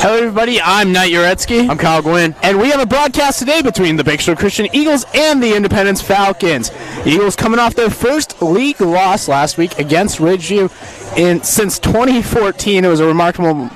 Hello, everybody. I'm Knight Jarecki. I'm Kyle Gwynn. And we have a broadcast today between the Bakersfield Christian Eagles and the Independence Falcons. Eagles coming off their first league loss last week against Ridgeview since 2014. It was a remarkable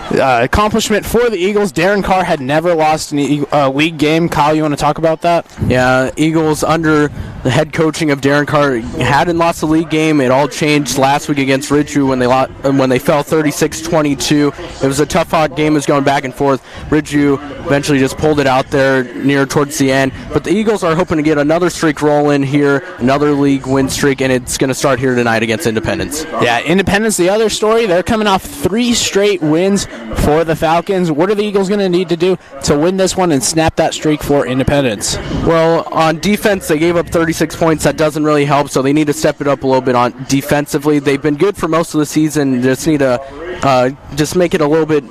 accomplishment for the Eagles. Darren Carr had never lost a league game. Kyle, you want to talk about that? Yeah, Eagles under the head coaching of Darren Carr hadn't lost a league game. It all changed last week against Ridgeview when they fell 36-22. It was a tough-fought game. It was going back and forth. Ridgeview eventually just pulled it out there near towards the end. But the Eagles are hoping to get another streak rolling here, another league win streak, and it's going to start here tonight against Independence. Yeah, Independence, the other story, they're coming off 3 straight wins for the Falcons. What are the Eagles going to need to do to win this one and snap that streak for Independence? Well, on defense, they gave up 36 points. That doesn't really help, so they need to step it up a little bit on defensively. They've been good for most of the season. Just need to just make it a little bit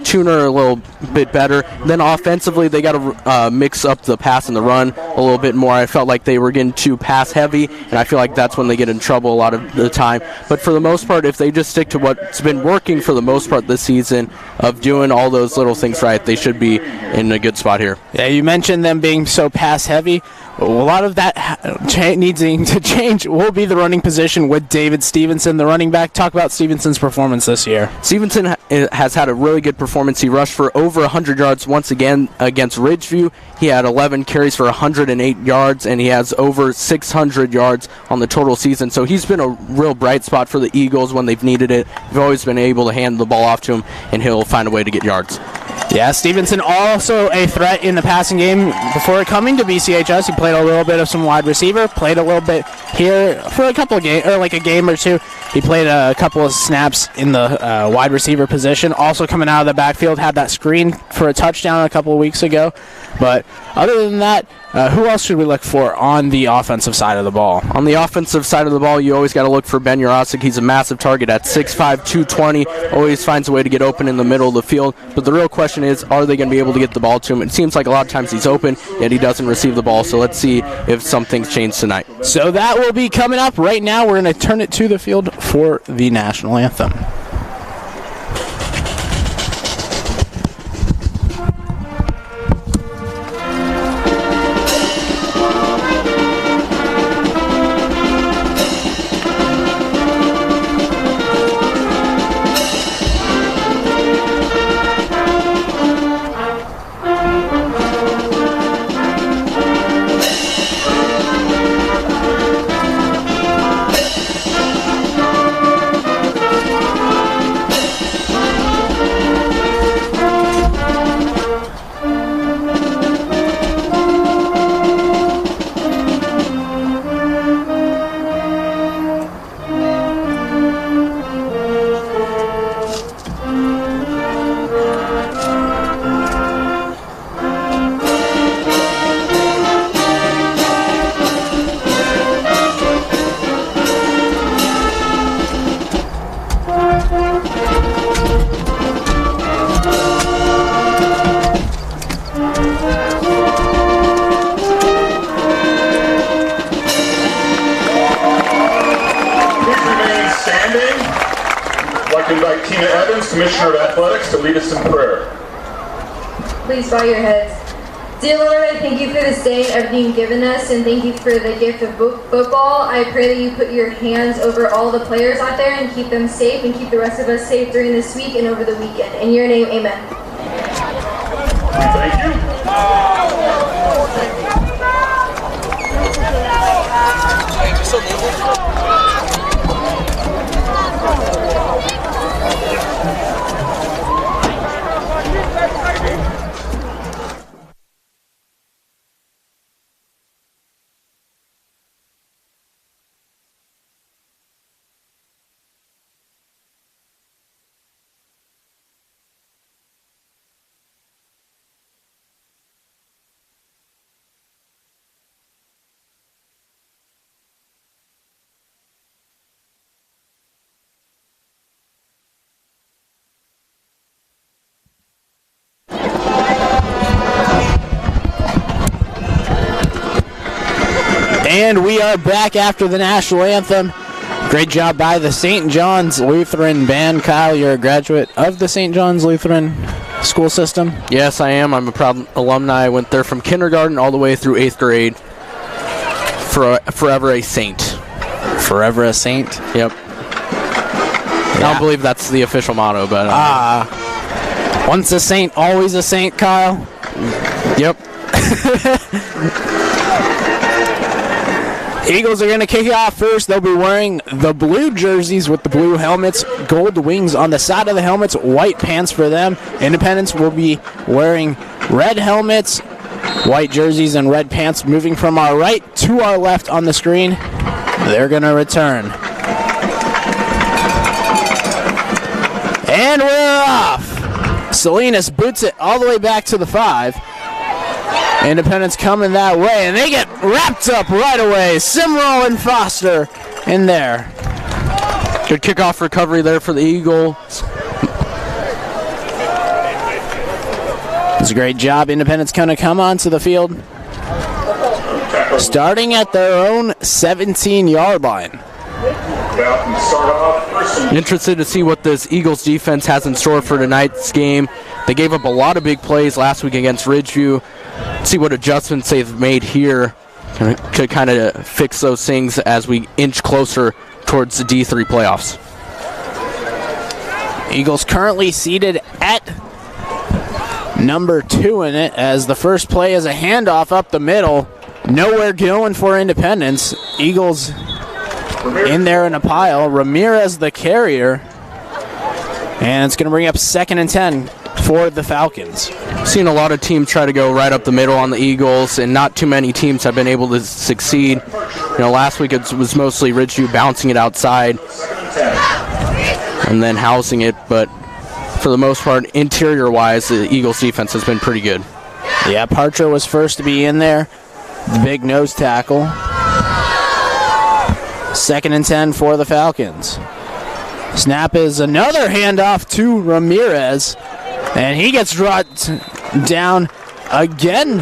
tuner, a little bit better. Then offensively, they got to mix up the pass and the run a little bit more. I felt like they were getting too pass heavy, and I feel like that's when they get in trouble a lot of the time. But for the most part, if they just stick to what's been working for the most part this season of doing all those little things right, they should be in a good spot here. Yeah, you mentioned them being so pass heavy. A lot of that needing to change will be the running position with David Stevenson, the running back. Talk about Stevenson's performance this year. Stevenson has had a really good performance. He rushed for over 100 yards once again against Ridgeview. He had 11 carries for 108 yards, and he has over 600 yards on the total season. So he's been a real bright spot for the Eagles when they've needed it. They've always been able to hand the ball off to him, and he'll find a way to get yards. Yeah, Stevenson also a threat in the passing game. Before coming to BCHS, he played a little bit of some wide receiver, played a little bit here for a couple of games, or like a game or two. He played a couple of snaps in the wide receiver position. Also coming out of the backfield, had that screen for a touchdown a couple of weeks ago. But other than that, who else should we look for on the offensive side of the ball? On the offensive side of the ball, you always got to look for Ben Urosic. He's a massive target at 6'5", 220. Always finds a way to get open in the middle of the field. But the real question is, are they going to be able to get the ball to him? It seems like a lot of times he's open, yet he doesn't receive the ball. So let's see if something's changed tonight. So that will be coming up. Right now, we're going to turn it to the field for the national anthem. Commissioner of Athletics, to lead us in prayer. Please bow your heads. Dear Lord, I thank you for this day and everything you've given us, and thank you for the gift of football. I pray that you put your hands over all the players out there and keep them safe and keep the rest of us safe during this week and over the weekend. In your name, amen. Thank you. And we are back after the national anthem. Great job by the St. John's Lutheran band. Kyle, you're a graduate of the St. John's Lutheran school system? Yes, I am. I'm a proud alumni. I went there from kindergarten all the way through 8th grade. Forever a saint. Forever a saint? Yep. I don't believe that's the official motto, but... once a saint, always a saint, Kyle? Yep. Eagles are going to kick it off first. They'll be wearing the blue jerseys with the blue helmets, gold wings on the side of the helmets, white pants for them. Independence will be wearing red helmets, white jerseys, and red pants. Moving from our right to our left on the screen, they're going to return. And we're off. Salinas boots it all the way back to the 5. Independence coming that way, and they get wrapped up right away. Simrall and Foster in there. Good kickoff recovery there for the Eagles. It's a great job. Independence going to come onto the field, starting at their own 17-yard line. Interested to see what this Eagles defense has in store for tonight's game. They gave up a lot of big plays last week against Ridgeview. See what adjustments they've made here to kind of fix those things as we inch closer towards the D3 playoffs. Eagles currently seated at number 2 in it, as the first play is a handoff up the middle. Nowhere going for Independence. Eagles in there in a pile. Ramirez the carrier. And it's going to bring up 2nd and 10 for the Falcons. Seen a lot of teams try to go right up the middle on the Eagles, and not too many teams have been able to succeed. You know, last week it was mostly Ridgeview bouncing it outside and then housing it, but for the most part, interior-wise, the Eagles defense has been pretty good. Yeah, Parcher was first to be in there. The big nose tackle. 2nd and 10 for the Falcons. Snap is another handoff to Ramirez, and he gets dropped down again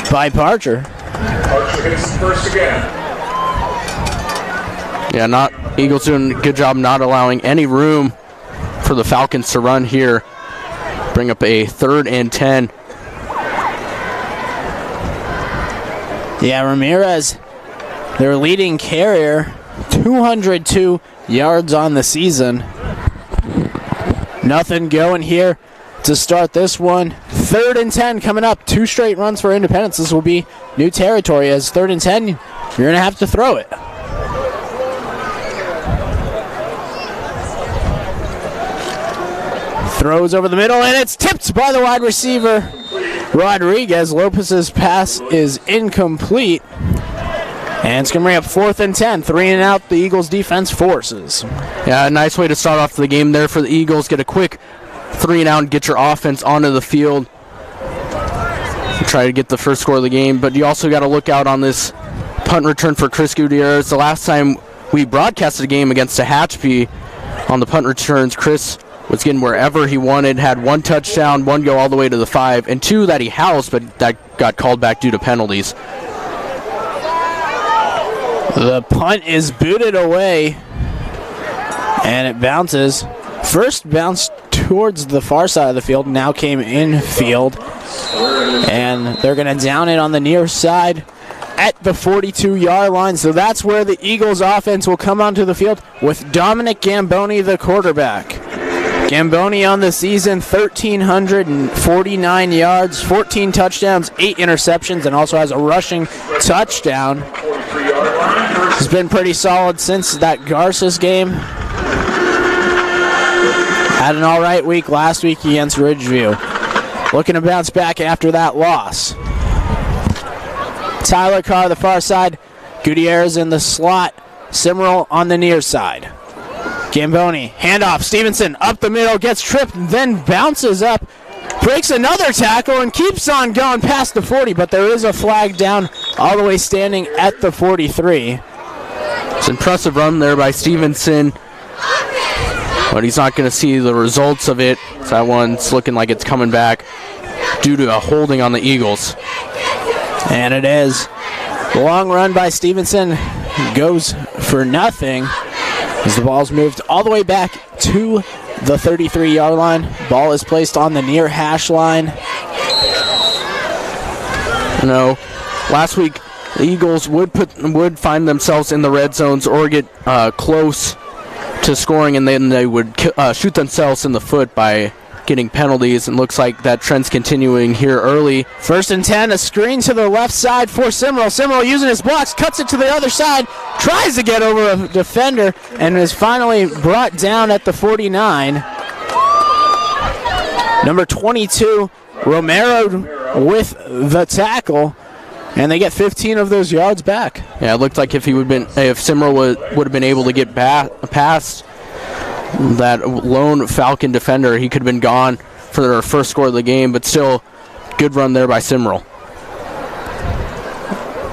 by Parcher. Parcher hits first again. Yeah, Eagles doing a good job not allowing any room for the Falcons to run here. Bring up a 3rd and 10. Yeah, Ramirez, their leading carrier, 202 yards on the season. Nothing going here to start this one. 3rd and 10 coming up. 2 straight runs for Independence. This will be new territory, as 3rd and 10, you're going to have to throw it. Throws over the middle, and it's tipped by the wide receiver, Rodriguez. Lopez's pass is incomplete. And it's going to bring up 4th and 10. 3 and out, the Eagles defense forces. Yeah, a nice way to start off the game there for the Eagles. Get a quick 3 and out and get your offense onto the field. Try to get the first score of the game, but you also got to look out on this punt return for Chris Gutierrez. The last time we broadcasted a game against Tehachapi on the punt returns, Chris was getting wherever he wanted, had 1 touchdown, 1 go all the way to the 5, and 2 that he housed, but that got called back due to penalties. The punt is booted away, and it bounces. First bounce towards the far side of the field, now came infield, and they're going to down it on the near side at the 42-yard line. So that's where the Eagles offense will come onto the field with Dominic Gamboni, the quarterback. Gamboni on the season, 1,349 yards, 14 touchdowns, 8 interceptions, and also has a rushing touchdown. He's been pretty solid since that Garces game. Had an all right week last week against Ridgeview. Looking to bounce back after that loss. Tyler Carr, the far side. Gutierrez in the slot. Simrall on the near side. Gamboni, handoff. Stevenson up the middle, gets tripped, then bounces up. Breaks another tackle and keeps on going past the 40, but there is a flag down all the way standing at the 43. It's an impressive run there by Stevenson, but he's not going to see the results of it. So that one's looking like it's coming back due to a holding on the Eagles. And it is. Long run by Stevenson goes for nothing as the ball's moved all the way back to the 33-yard line. Ball is placed on the near hash line. No, last week the Eagles would find themselves in the red zones or get close to scoring, and then they would shoot themselves in the foot by getting penalties, and looks like that trend's continuing here early. 1st and 10, a screen to the left side for Simrel. Simrel using his blocks, cuts it to the other side, tries to get over a defender, and is finally brought down at the 49. Number 22, Romero with the tackle, and they get 15 of those yards back. Yeah, it looked like if Simrel would have been able to get past that lone Falcon defender, he could have been gone for their first score of the game, but still, good run there by Simrel.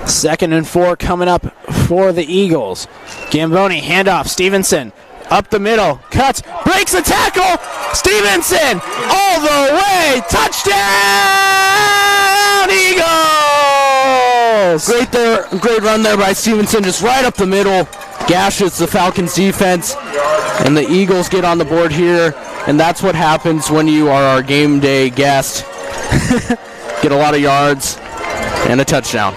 2nd and 4 coming up for the Eagles. Gamboni, handoff, Stevenson, up the middle, cuts, breaks the tackle, Stevenson, all the way, touchdown, Eagles! Great run there by Stevenson, just right up the middle, gashes the Falcons defense, and the Eagles get on the board here, and that's what happens when you are our game day guest. Get a lot of yards and a touchdown.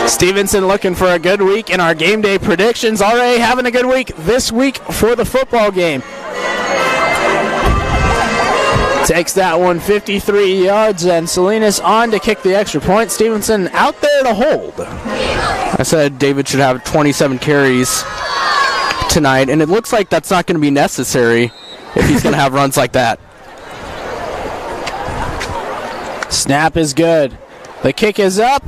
Stevenson looking for a good week in our game day predictions. Already having a good week this week for the football game. Takes that one 53 yards, and Salinas on to kick the extra point. Stevenson out there to hold. I said David should have 27 carries tonight, and it looks like that's not going to be necessary if he's going to have runs like that. Snap is good. The kick is up.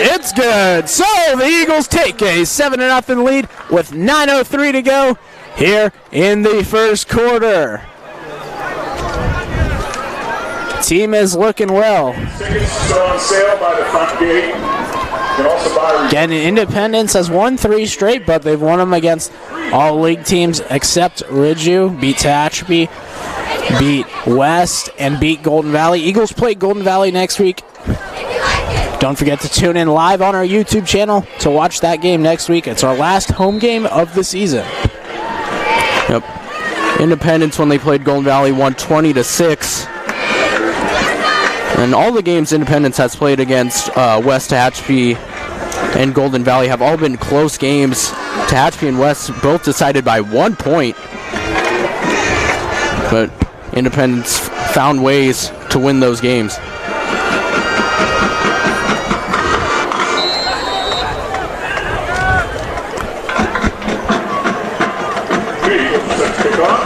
It's good. So the Eagles take a 7-0 lead with 9:03 to go here in the first quarter. Team is looking well. Tickets still on sale by the front gate. You can also buy. Again, Independence has won 3 straight, but they've won them against all league teams except Ridgeview, beat Tehachapi, beat West, and beat Golden Valley. Eagles play Golden Valley next week. Don't forget to tune in live on our YouTube channel to watch that game next week. It's our last home game of the season. Yep. Independence, when they played Golden Valley, won 20-6. And all the games Independence has played against West Tehachapi and Golden Valley have all been close games. Tehachapi and West both decided by 1 point. But Independence found ways to win those games.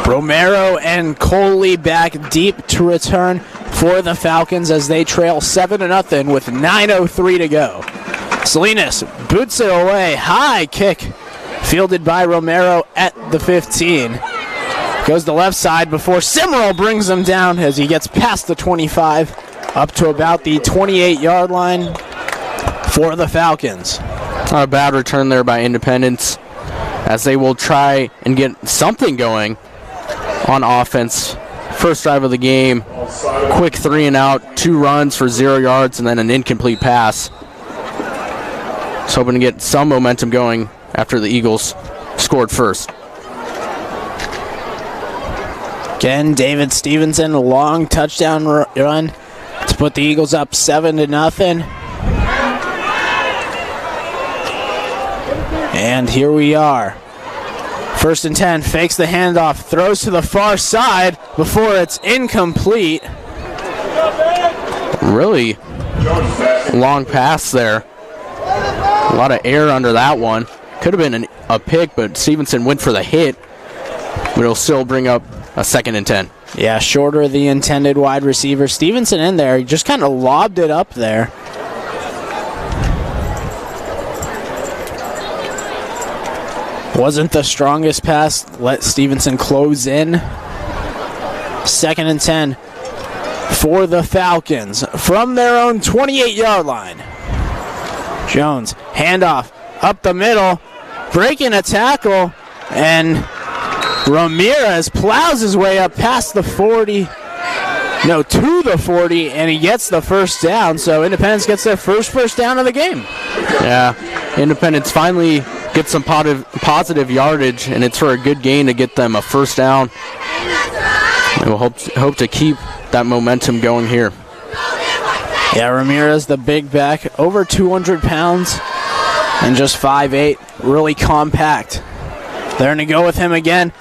Romero and Coley back deep to return for the Falcons as they trail 7-0 with 9:03 to go. Salinas boots it away. High kick fielded by Romero at the 15. Goes to the left side before Simrel brings him down as he gets past the 25 up to about the 28-yard line for the Falcons. Not a bad return there by Independence as they will try and get something going on offense. First drive of the game, quick 3 and out, 2 runs for 0 yards, and then an incomplete pass. Just hoping to get some momentum going after the Eagles scored first. Again, David Stevenson, a long touchdown run to put the Eagles up 7-0. And here we are. 1st and 10, fakes the handoff, throws to the far side before it's incomplete. Really long pass there. A lot of air under that one. Could have been a pick, but Stevenson went for the hit. But it'll still bring up a 2nd and 10. Yeah, shorter the intended wide receiver. Stevenson in there, he just kind of lobbed it up there. Wasn't the strongest pass. Let Stevenson close in. 2nd and 10 for the Falcons from their own 28-yard line. Jones, handoff up the middle, breaking a tackle, and Ramirez plows his way up past the 40. No, to the 40, and he gets the first down. So Independence gets their first down of the game. Yeah. Independence finally gets some positive yardage, and it's for a good gain to get them a first down. And we'll hope to keep that momentum going here. Yeah, Ramirez, the big back, over 200 pounds and just 5'8", really compact. They're going to go with him again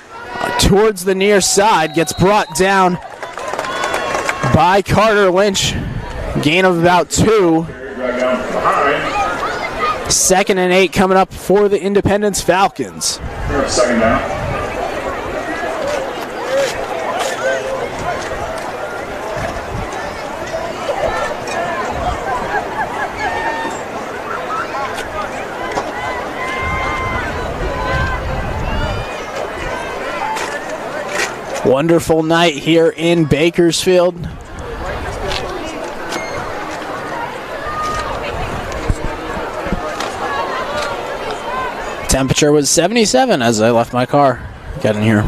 towards the near side, gets brought down by Carter Lynch. Gain of about 2. 2nd and 8 coming up for the Independence Falcons. Second down. Wonderful night here in Bakersfield. Temperature was 77 as I left my car. Got in here.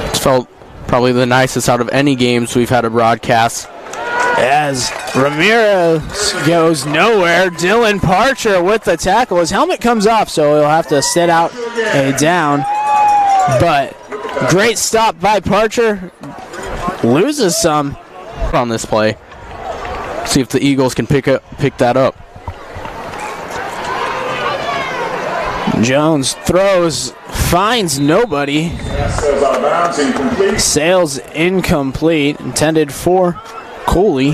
It's felt probably the nicest out of any games we've had a broadcast. As Ramirez goes nowhere, Dylan Parcher with the tackle. His helmet comes off, so he'll have to sit out a down. But great stop by Parcher. Loses some on this play. See if the Eagles can pick that up. Jones throws, finds nobody. Sails incomplete. Intended for Cooley.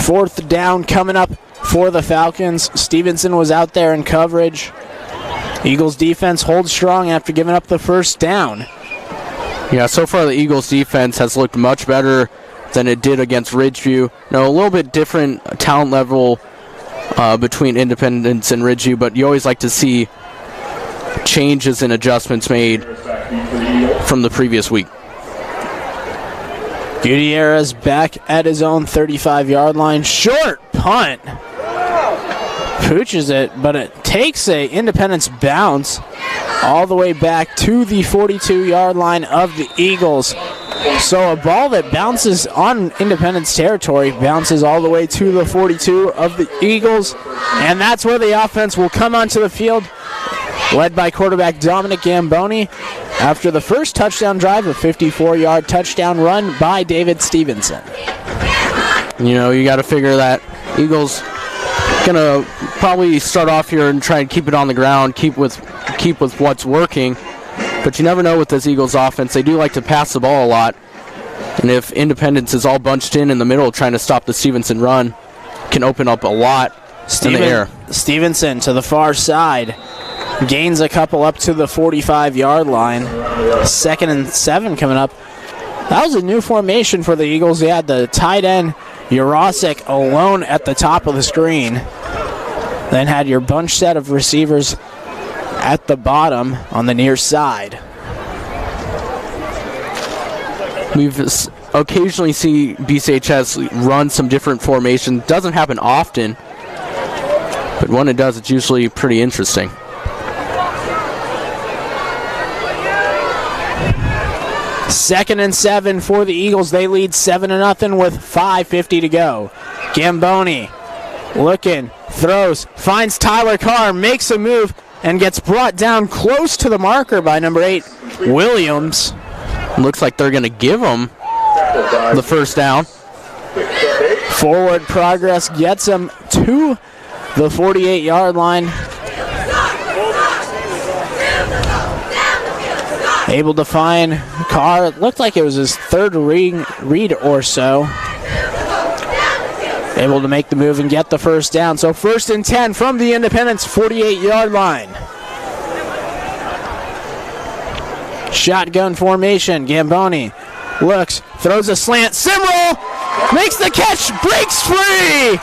4th down coming up for the Falcons. Stevenson was out there in coverage. Eagles defense holds strong after giving up the first down. Yeah, so far the Eagles defense has looked much better than it did against Ridgeview. Now, a little bit different talent level between Independence and Ridgeview, but you always like to see changes and adjustments made from the previous week. Gutierrez back at his own 35-yard line. Short punt. Pooches it, but it takes a Independence bounce all the way back to the 42-yard line of the Eagles. So a ball that bounces on Independence territory bounces all the way to the 42 of the Eagles, and that's where the offense will come onto the field, led by quarterback Dominic Gamboni after the first touchdown drive, a 54-yard touchdown run by David Stevenson. You know, you got to figure that Eagles gonna probably start off here and try and keep it on the ground, keep with what's working. But you never know with this Eagles offense. They do like to pass the ball a lot. And if Independence is all bunched in the middle trying to stop the Stevenson run, can open up a lot in the air. Stevenson to the far side. Gains a couple up to the 45-yard line. 2nd and 7 coming up. That was a new formation for the Eagles. They had the tight end, Jurasic, alone at the top of the screen. Then had your bunch set of receivers at the bottom on the near side. We've occasionally see BCHS run some different formations. Doesn't happen often, but when it does, it's usually pretty interesting. Second and 7 for the Eagles. They lead 7-0 with 5:50 to go. Gamboni looking, throws, finds Tyler Carr, makes a move, and gets brought down close to the marker by number 8, Williams. Looks like they're going to give him the first down. Forward progress gets him to the 48-yard line. Able to find Carr. It looked like it was his third read or so. Able to make the move and get the first down. So 1st and 10 from the Independence 48-yard line. Shotgun formation. Gamboni looks, throws a slant. Simrel makes the catch, breaks free.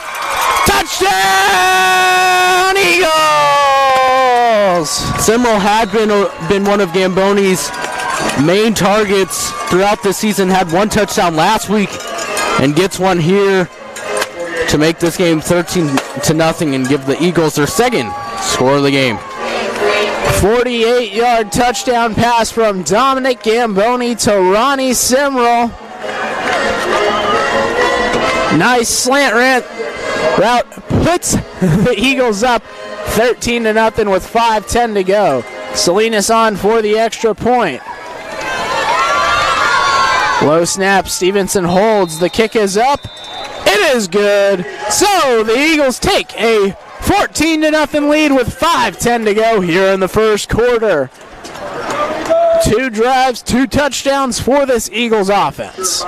Touchdown, Eagles! Simrel had been one of Gamboni's main targets throughout the season. Had one touchdown last week and gets one here to make this game 13-0 and give the Eagles their second score of the game. 48-yard touchdown pass from Dominic Gamboni to Ronnie Simrel. Nice slant route puts the Eagles up 13-0 with 5:10 to go. Salinas on for the extra point. Low snap, Stevenson holds, the kick is up. It is good. So the Eagles take a 14-0 lead with 5:10 to go here in the first quarter. 2 drives, 2 touchdowns for this Eagles offense.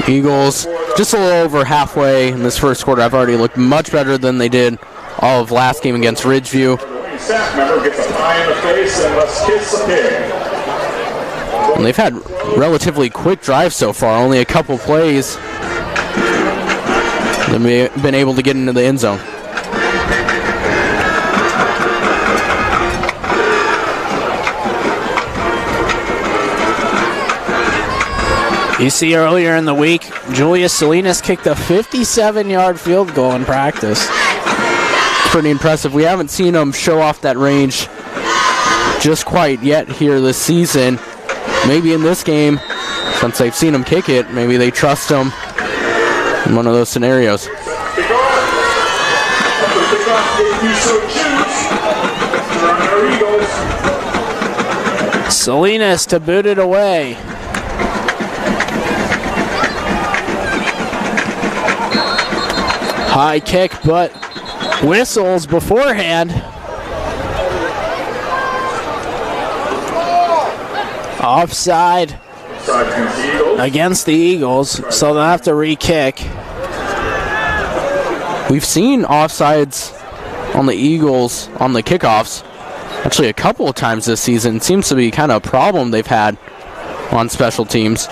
Eagles just a little over halfway in this first quarter. I've already looked much better than they did all of last game against Ridgeview. Staff member gets a pie in the face and let's kiss the pig. And they've had relatively quick drives so far, only a couple plays. They've been able to get into the end zone. You see earlier in the week, Julius Salinas kicked a 57-yard field goal in practice. Pretty impressive. We haven't seen him show off that range just quite yet here this season. Maybe in this game, since they've seen him kick it, maybe they trust him in one of those scenarios. Salinas to boot it away. High kick, but whistles beforehand. Offside against the Eagles, so they'll have to re-kick. We've seen offsides on the Eagles on the kickoffs actually a couple of times this season. It seems to be kind of a problem they've had on special teams.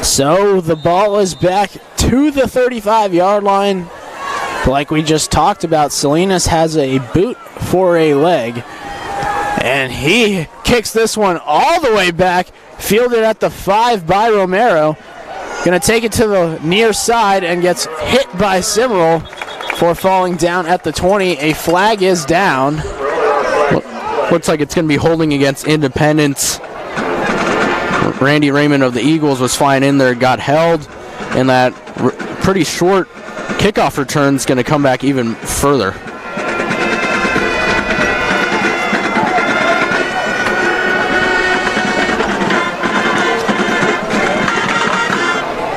So the ball is back to the 35-yard line. Like we just talked about, Salinas has a boot for a leg. And he kicks this one all the way back, fielded at the 5 by Romero. Going to take it to the near side and gets hit by Simmerl for falling down at the 20. A flag is down. Looks like it's going to be holding against Independence. Randy Raymond of the Eagles was flying in there, got held, and that pretty short kickoff return is going to come back even further.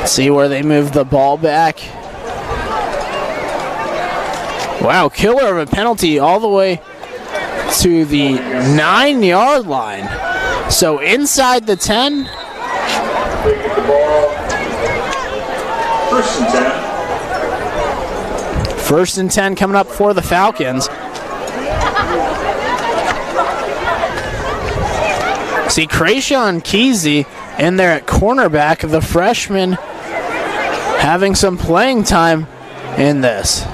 See where they move the ball back. Wow, killer of a penalty all the way to the 9-yard line. So inside the 10. First and 10. First and 10 coming up for the Falcons. See Krayshawn Kesey in there at cornerback, the freshman having some playing time in this.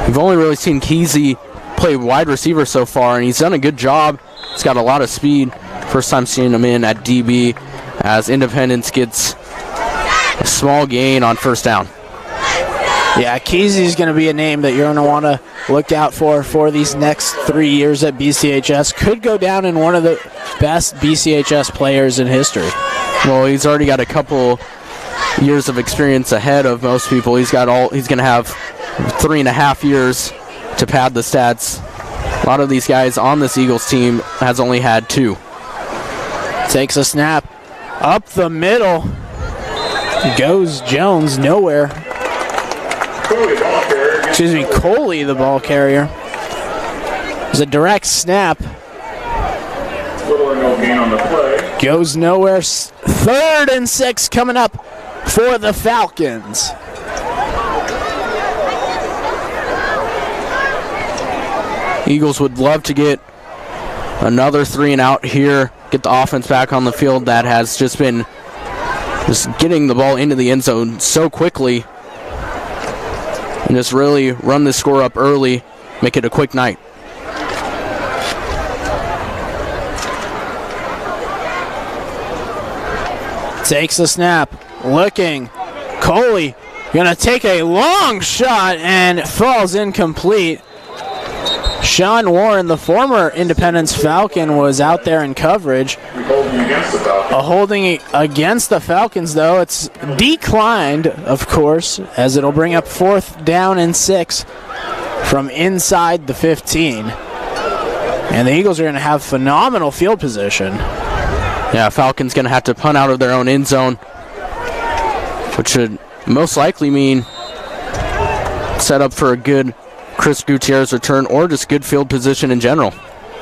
We've only really seen Kesey play wide receiver so far, and he's done a good job. He's got a lot of speed. First time seeing him in at DB as Independence gets a small gain on first down. Yeah, Kesey's going to be a name that you're going to want to look out for these next 3 years at BCHS. Could go down in one of the best BCHS players in history. Well, he's already got a couple years of experience ahead of most people. He's going to have 3.5 years to pad the stats. A lot of these guys on this Eagles team has only had 2. Takes a snap up the middle. Goes Jones nowhere. Excuse me, Coley, the ball carrier. It's a direct snap. Little or no gain on the play. Goes nowhere. 3rd and 6 coming up for the Falcons. Eagles would love to get another 3 and out here. Get the offense back on the field that has just been getting the ball into the end zone so quickly. And just really run the score up early, make it a quick night. Takes the snap, looking. Coley Gonna take a long shot and falls incomplete. Sean Warren, the former Independence Falcon, was out there in coverage. A holding against the Falcons, though. It's declined, of course, as it'll bring up 4th down and 6 from inside the 15. And the Eagles are going to have phenomenal field position. Yeah, Falcons going to have to punt out of their own end zone, which should most likely mean set up for a good Chris Gutierrez return or just good field position in general.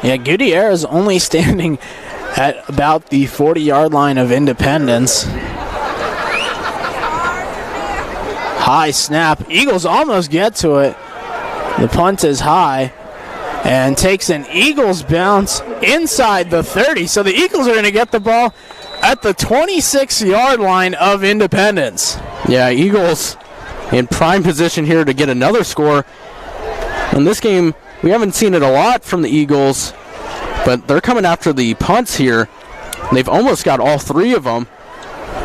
Yeah, Gutierrez only standing at about the 40-yard line of Independence. High snap. Eagles almost get to it. The punt is high and takes an Eagles bounce inside the 30. So the Eagles are going to get the ball at the 26-yard line of Independence. Yeah, Eagles in prime position here to get another score. In this game, we haven't seen it a lot from the Eagles, but they're coming after the punts here. They've almost got all 3 of them,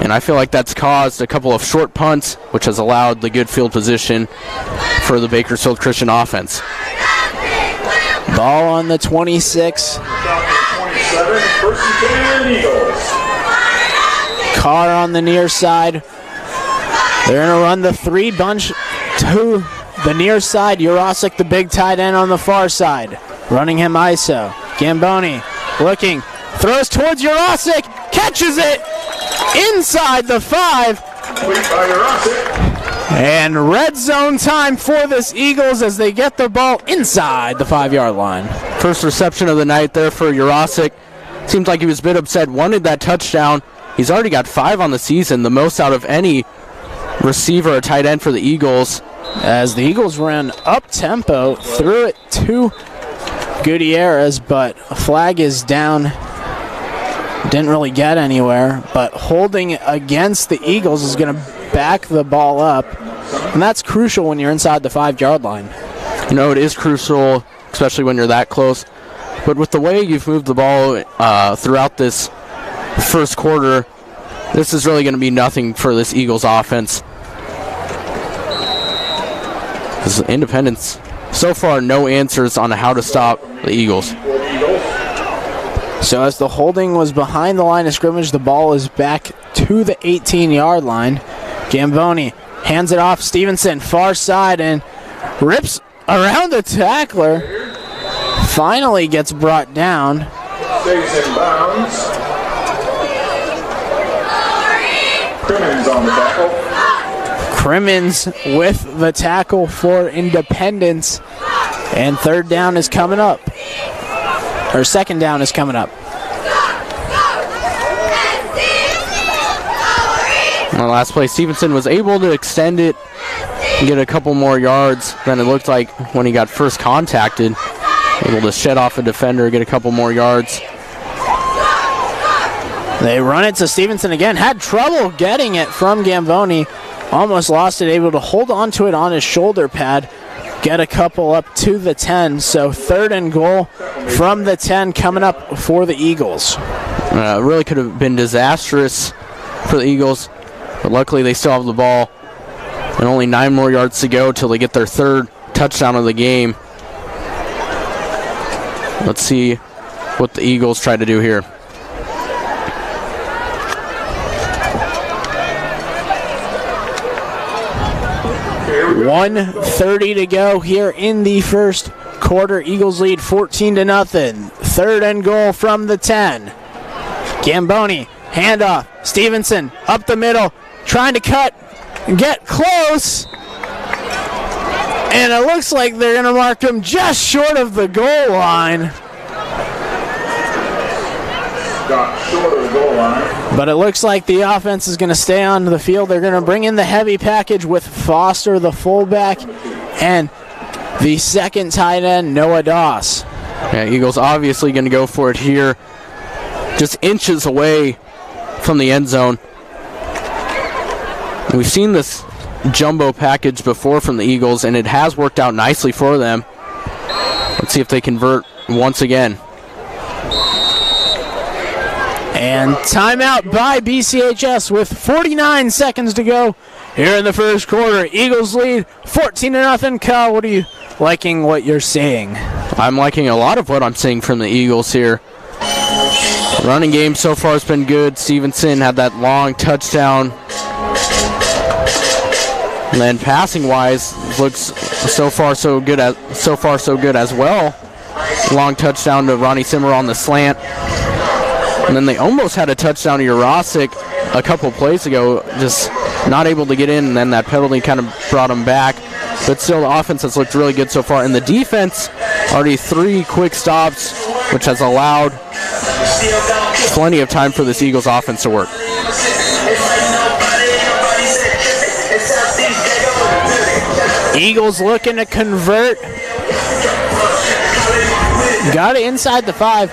and I feel like that's caused a couple of short punts, which has allowed the good field position for the Bakersfield Christian offense. Ball on the 26. 27, 1st and 10, Eagles. Carr on the near side. They're going to run the 3 bunch to the near side. Jurasic, the big tight end, on the far side. Running him ISO. Gamboni looking. Throws towards Jurasic. Catches it inside the 5. Complete by Jurasic. And red zone time for this Eagles as they get the ball inside the 5-yard line. First reception of the night there for Jurasic. Seems like he was a bit upset, wanted that touchdown. He's already got 5 on the season, the most out of any receiver or tight end for the Eagles. As the Eagles ran up-tempo, threw it to Gutierrez, but a flag is down. Didn't really get anywhere, but holding against the Eagles is going to back the ball up, and that's crucial when you're inside the 5-yard line. You know, it is crucial, especially when you're that close. But with the way you've moved the ball throughout this first quarter, this is really going to be nothing for this Eagles offense. This is Independence. So far, no answers on how to stop the Eagles. So as the holding was behind the line of scrimmage, the ball is back to the 18-yard line. Gamboni hands it off. Stevenson, far side, and rips around the tackler. Finally gets brought down. Stays in bounds. Crimmins on the tackle. Crimmins with the tackle for Independence. And 3rd down is coming up. Or 2nd down is coming up. On the last play, Stevenson was able to extend it and get a couple more yards than it looked like when he got first contacted. Able to shed off a defender, get a couple more yards. They run it to Stevenson again. Had trouble getting it from Gamboni. Almost lost it, able to hold on to it on his shoulder pad. Get a couple up to the 10. So 3rd and goal from the 10 coming up for the Eagles. Really could have been disastrous for the Eagles, but luckily they still have the ball. And only 9 more yards to go till they get their 3rd touchdown of the game. Let's see what the Eagles try to do here. 1:30 to go here in the first quarter. Eagles lead 14-0. 3rd and goal from the 10. Gamboni, handoff. Stevenson up the middle, trying to cut and get close. And it looks like they're going to mark him just short of the goal line. Got short of the goal line. But it looks like the offense is going to stay on the field. They're going to bring in the heavy package with Foster, the fullback, and the 2nd tight end, Noah Doss. Yeah, Eagles obviously going to go for it here. Just inches away from the end zone. And we've seen this jumbo package before from the Eagles, and it has worked out nicely for them. Let's see if they convert once again. And timeout by BCHS with 49 seconds to go here in the first quarter. Eagles lead 14-0. Kyle, what are you liking what you're seeing? I'm liking a lot of what I'm seeing from the Eagles here. Running game so far has been good. Stevenson had that long touchdown. And then passing wise looks so far so good as well. Long touchdown to Ronnie Simmer on the slant. And then they almost had a touchdown to Jarecki a couple plays ago, just not able to get in, and then that penalty kind of brought them back. But still, the offense has looked really good so far. And the defense, already 3 quick stops, which has allowed plenty of time for this Eagles offense to work. Eagles looking to convert. Got it inside the 5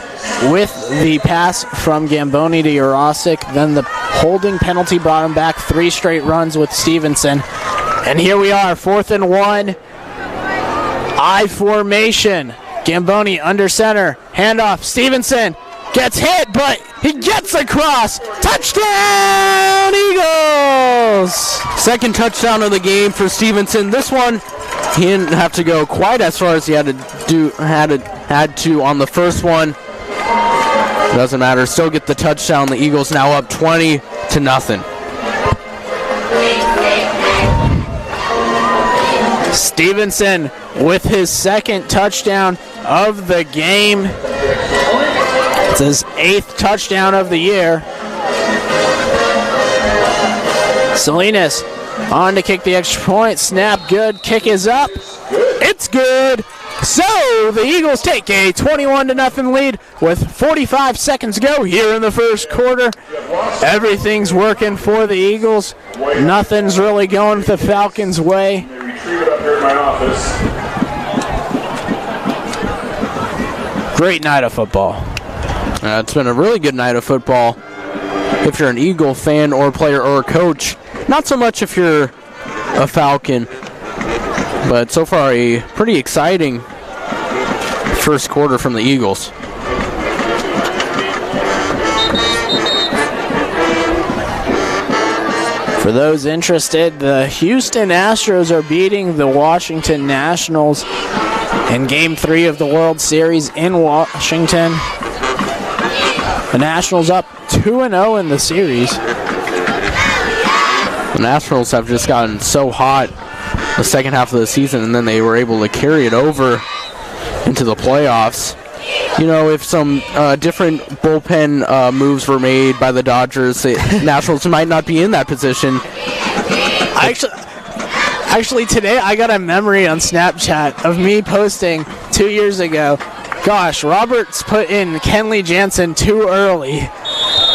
with the pass from Gamboni to Jarecki. Then the holding penalty brought him back 3 straight runs with Stevenson. And here we are, 4th and 1. I formation. Gamboni under center. Handoff. Stevenson gets hit, but he gets across. Touchdown, Eagles! Second touchdown of the game for Stevenson. This one, he didn't have to go quite as far as he had to on the first one. Doesn't matter. Still get the touchdown. The Eagles now up 20-0. Stevenson with his second touchdown of the game. It's his 8th touchdown of the year. Salinas on to kick the extra point. Snap good. Kick is up. It's good. So the Eagles take a 21-0 lead with 45 seconds to go here in the first quarter. Everything's working for the Eagles. Nothing's really going the Falcons' way. Great night of football. It's been a really good night of football. If you're an Eagle fan or player or coach, not so much if you're a Falcon, but so far a pretty exciting first quarter from the Eagles. For those interested, the Houston Astros are beating the Washington Nationals in Game 3 of the World Series in Washington. The Nationals up 2-0 in the series. The Nationals have just gotten so hot the second half of the season, and then they were able to carry it over into the playoffs. You know, if some different bullpen moves were made by the Dodgers, the Nationals might not be in that position. Actually, today I got a memory on Snapchat of me posting 2 years ago. Gosh, Roberts put in Kenley Jansen too early.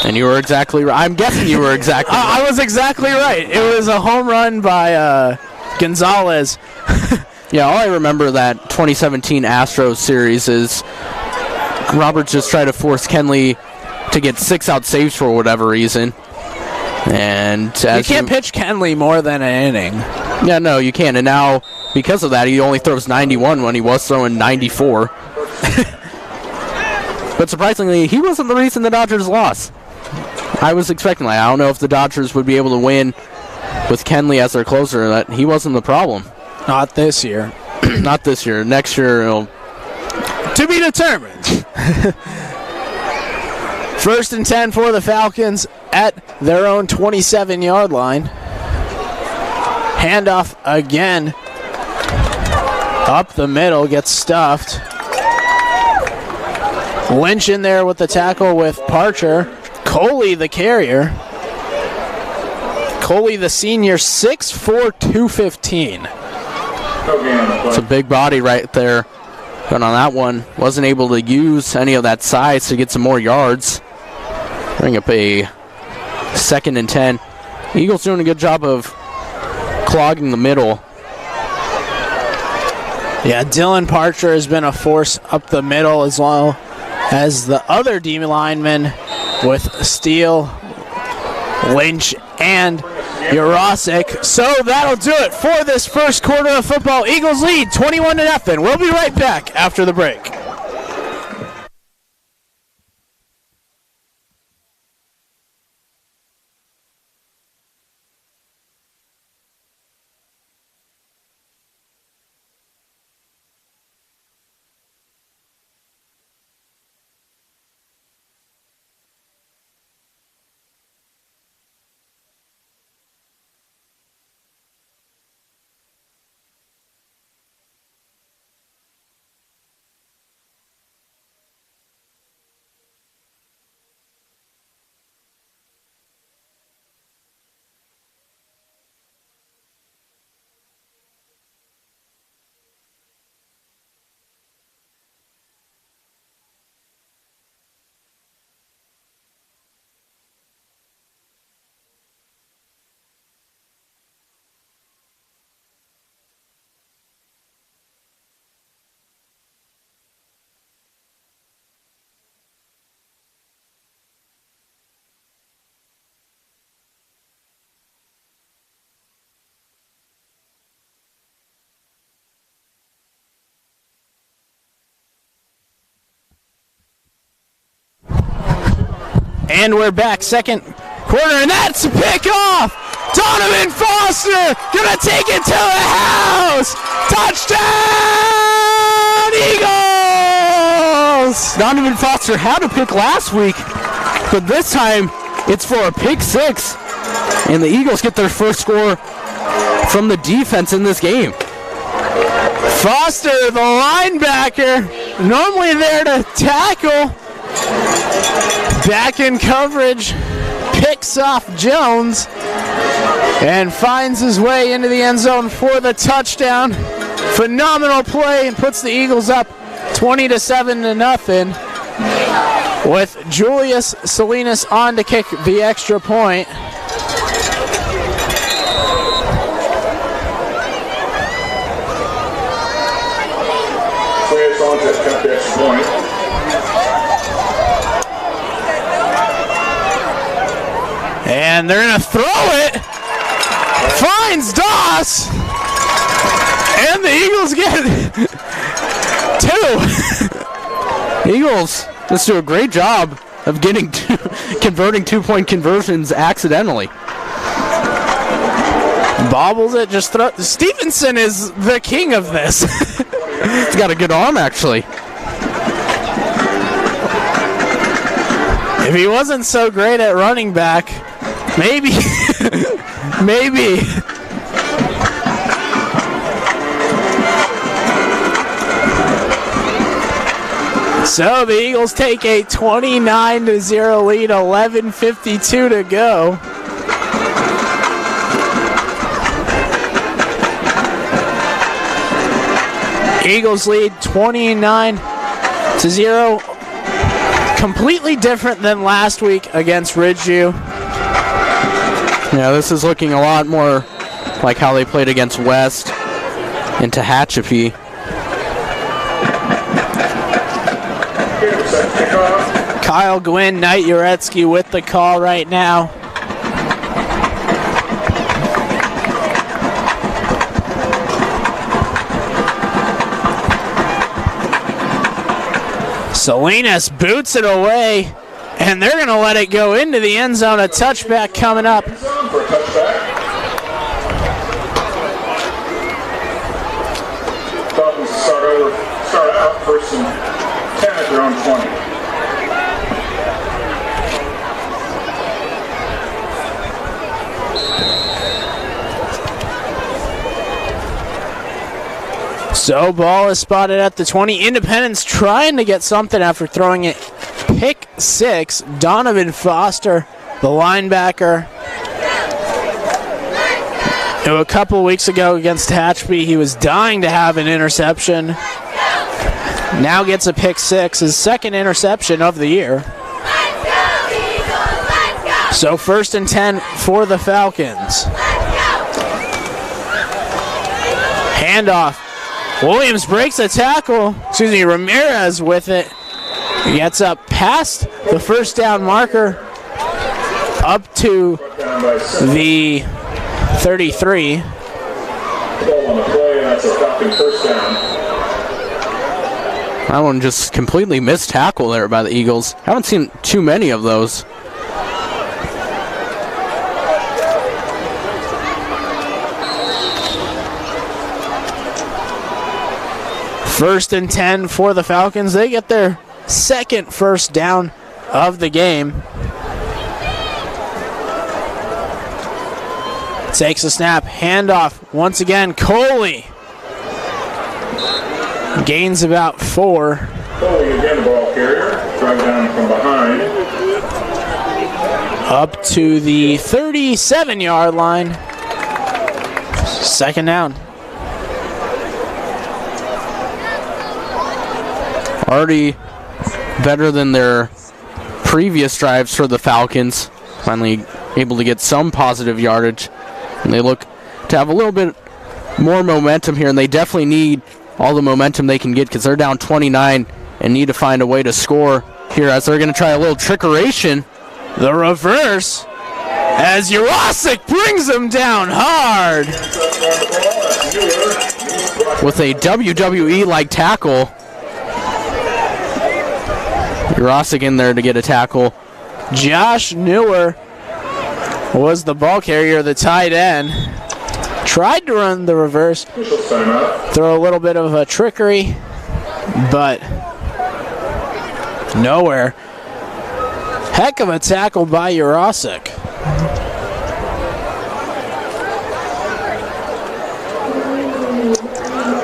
And you were exactly right. I'm guessing you were exactly right. I was exactly right. It was a home run by Gonzalez. Yeah, all I remember that 2017 Astros series is Roberts just tried to force Kenley to get 6-out saves for whatever reason. And you can't pitch Kenley more than an inning. Yeah, no, you can't. And now, because of that, he only throws 91 when he was throwing 94. But surprisingly, he wasn't the reason the Dodgers lost. I was expecting that. I don't know if the Dodgers would be able to win with Kenley as their closer. That he wasn't the problem. Not this year. Not this year. Next year, it'll... To be determined. 1st and 10 for the Falcons at their own 27-yard line. Handoff again. Up the middle, gets stuffed. Lynch in there with the tackle with Parcher. Coley, the carrier. Coley, the senior, 6'4", 215. It's a big body right there. But on that one, wasn't able to use any of that size to get some more yards. Bring up a 2nd and 10. Eagles doing a good job of clogging the middle. Yeah, Dylan Parcher has been a force up the middle as well as the other D linemen with Steele, Lynch, and Jarecki. So that'll do it for this first quarter of football. Eagles lead 21-0. We'll be right back after the break. And we're back, second quarter, and that's a pick off. Donovan Foster gonna take it to the house. Touchdown, Eagles! Donovan Foster had a pick last week, but this time it's for a pick six. And the Eagles get their first score from the defense in this game. Foster, the linebacker, normally there to tackle. Back in coverage, picks off Jones and finds his way into the end zone for the touchdown. Phenomenal play and puts the Eagles up 20-7 with Julius Salinas on to kick the extra point. And they're going to throw it. Finds Doss. And the Eagles get two. Eagles just do a great job of getting converting two-point conversions accidentally. Bobbles it, just throw. Stevenson is the king of this. He's got a good arm, actually. If he wasn't so great at running back, maybe. Maybe. So the Eagles take a 29-0 lead, 11:52 to go. Eagles lead 29-0. Completely different than last week against Ridgeview. Yeah, this is looking a lot more like how they played against West and Tehachapi. Kyle Gwynn, Knight Jarecki with the call right now. Salinas boots it away, and they're going to let it go into the end zone. A touchback coming up. Falcons start out first and 10 at their own 20. So ball is spotted at the 20. Independence trying to get something after throwing it pick six. Donovan Foster, the linebacker. A couple weeks ago against Tehachapi, he was dying to have an interception. Now gets a pick six, his second interception of the year. So 1st and 10 for the Falcons. Handoff. Williams breaks the tackle. Ramirez with it. He gets up past the first down marker up to the 33. Ball on the play, and that's a Falcon first down. That one just completely missed tackle there by the Eagles. Haven't seen too many of those. First and 10 for the Falcons. They get their second first down of the game. Takes a snap, handoff. Once again, Coley. Gains about 4. Coley again, the ball carrier. Drive down from behind. Up to the 37-yard line. Second down. Already better than their previous drives for the Falcons. Finally able to get some positive yardage. And they look to have a little bit more momentum here, and they definitely need all the momentum they can get because they're down 29 and need to find a way to score here as they're going to try a little trickeration. The reverse as Jarecki brings them down hard. With a WWE-like tackle. Jarecki in there to get a tackle. Josh Newer was the ball carrier, the tight end. Tried to run the reverse, throw a little bit of a trickery, but nowhere. Heck of a tackle by Jarosik.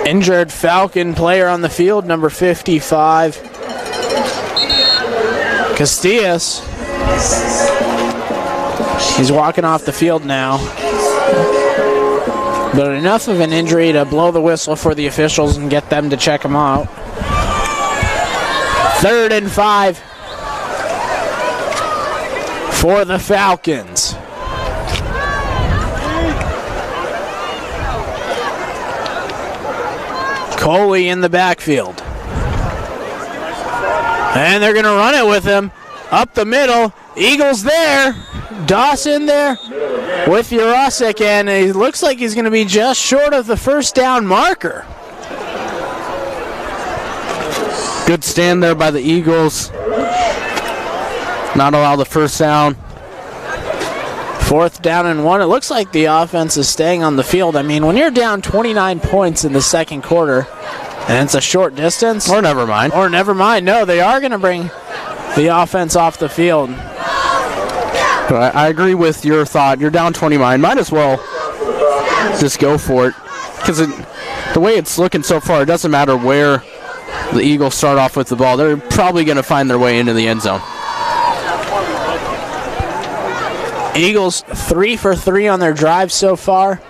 Injured Falcon player on the field, number 55. Castillas. He's walking off the field now. But enough of an injury to blow the whistle for the officials and get them to check him out. 3rd and 5 for the Falcons. Coley in the backfield. And they're going to run it with him. Up the middle. Eagles there. Dawson there with Jarosik, and it looks like he's going to be just short of the first down marker. Good stand there by the Eagles. Not allow the first down. 4th down and 1. It looks like the offense is staying on the field. I mean, when you're down 29 points in the second quarter and it's a short distance. Or never mind. No, they are going to bring the offense off the field. I agree with your thought. You're down 29. Might as well just go for it. Because the way it's looking so far, it doesn't matter where the Eagles start off with the ball. They're probably going to find their way into the end zone. Eagles 3 for 3 on their drive so far.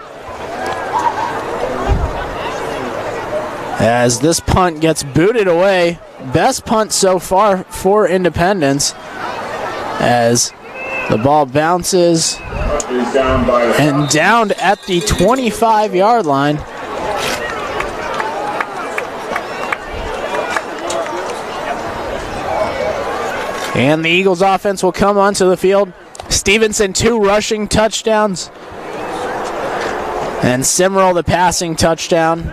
As this punt gets booted away. Best punt so far for Independence. As the ball bounces and downed at the 25-yard line. And the Eagles offense will come onto the field. Stevenson, 2 rushing touchdowns. And Simmerl, the passing touchdown.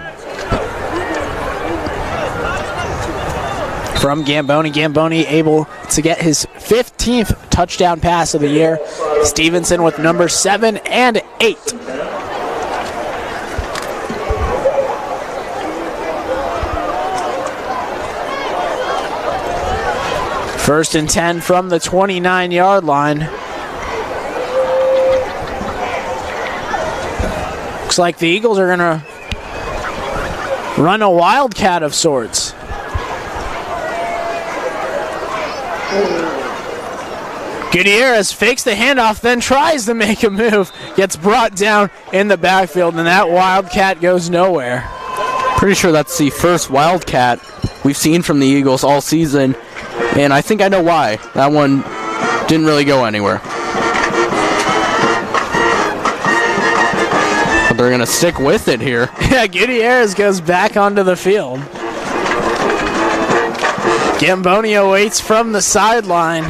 From Gamboni. Gamboni able to get his 15th touchdown pass of the year. Stevenson with number 7 and 8. First and 10 from the 29-yard line. Looks like the Eagles are going to run a wildcat of sorts. Gutierrez fakes the handoff, then tries to make a move. Gets brought down in the backfield, and that wildcat goes nowhere. Pretty sure that's the first wildcat we've seen from the Eagles all season, and I think I know why. That one didn't really go anywhere. But they're going to stick with it here. Yeah, Gutierrez goes back onto the field. Gamboni waits from the sideline.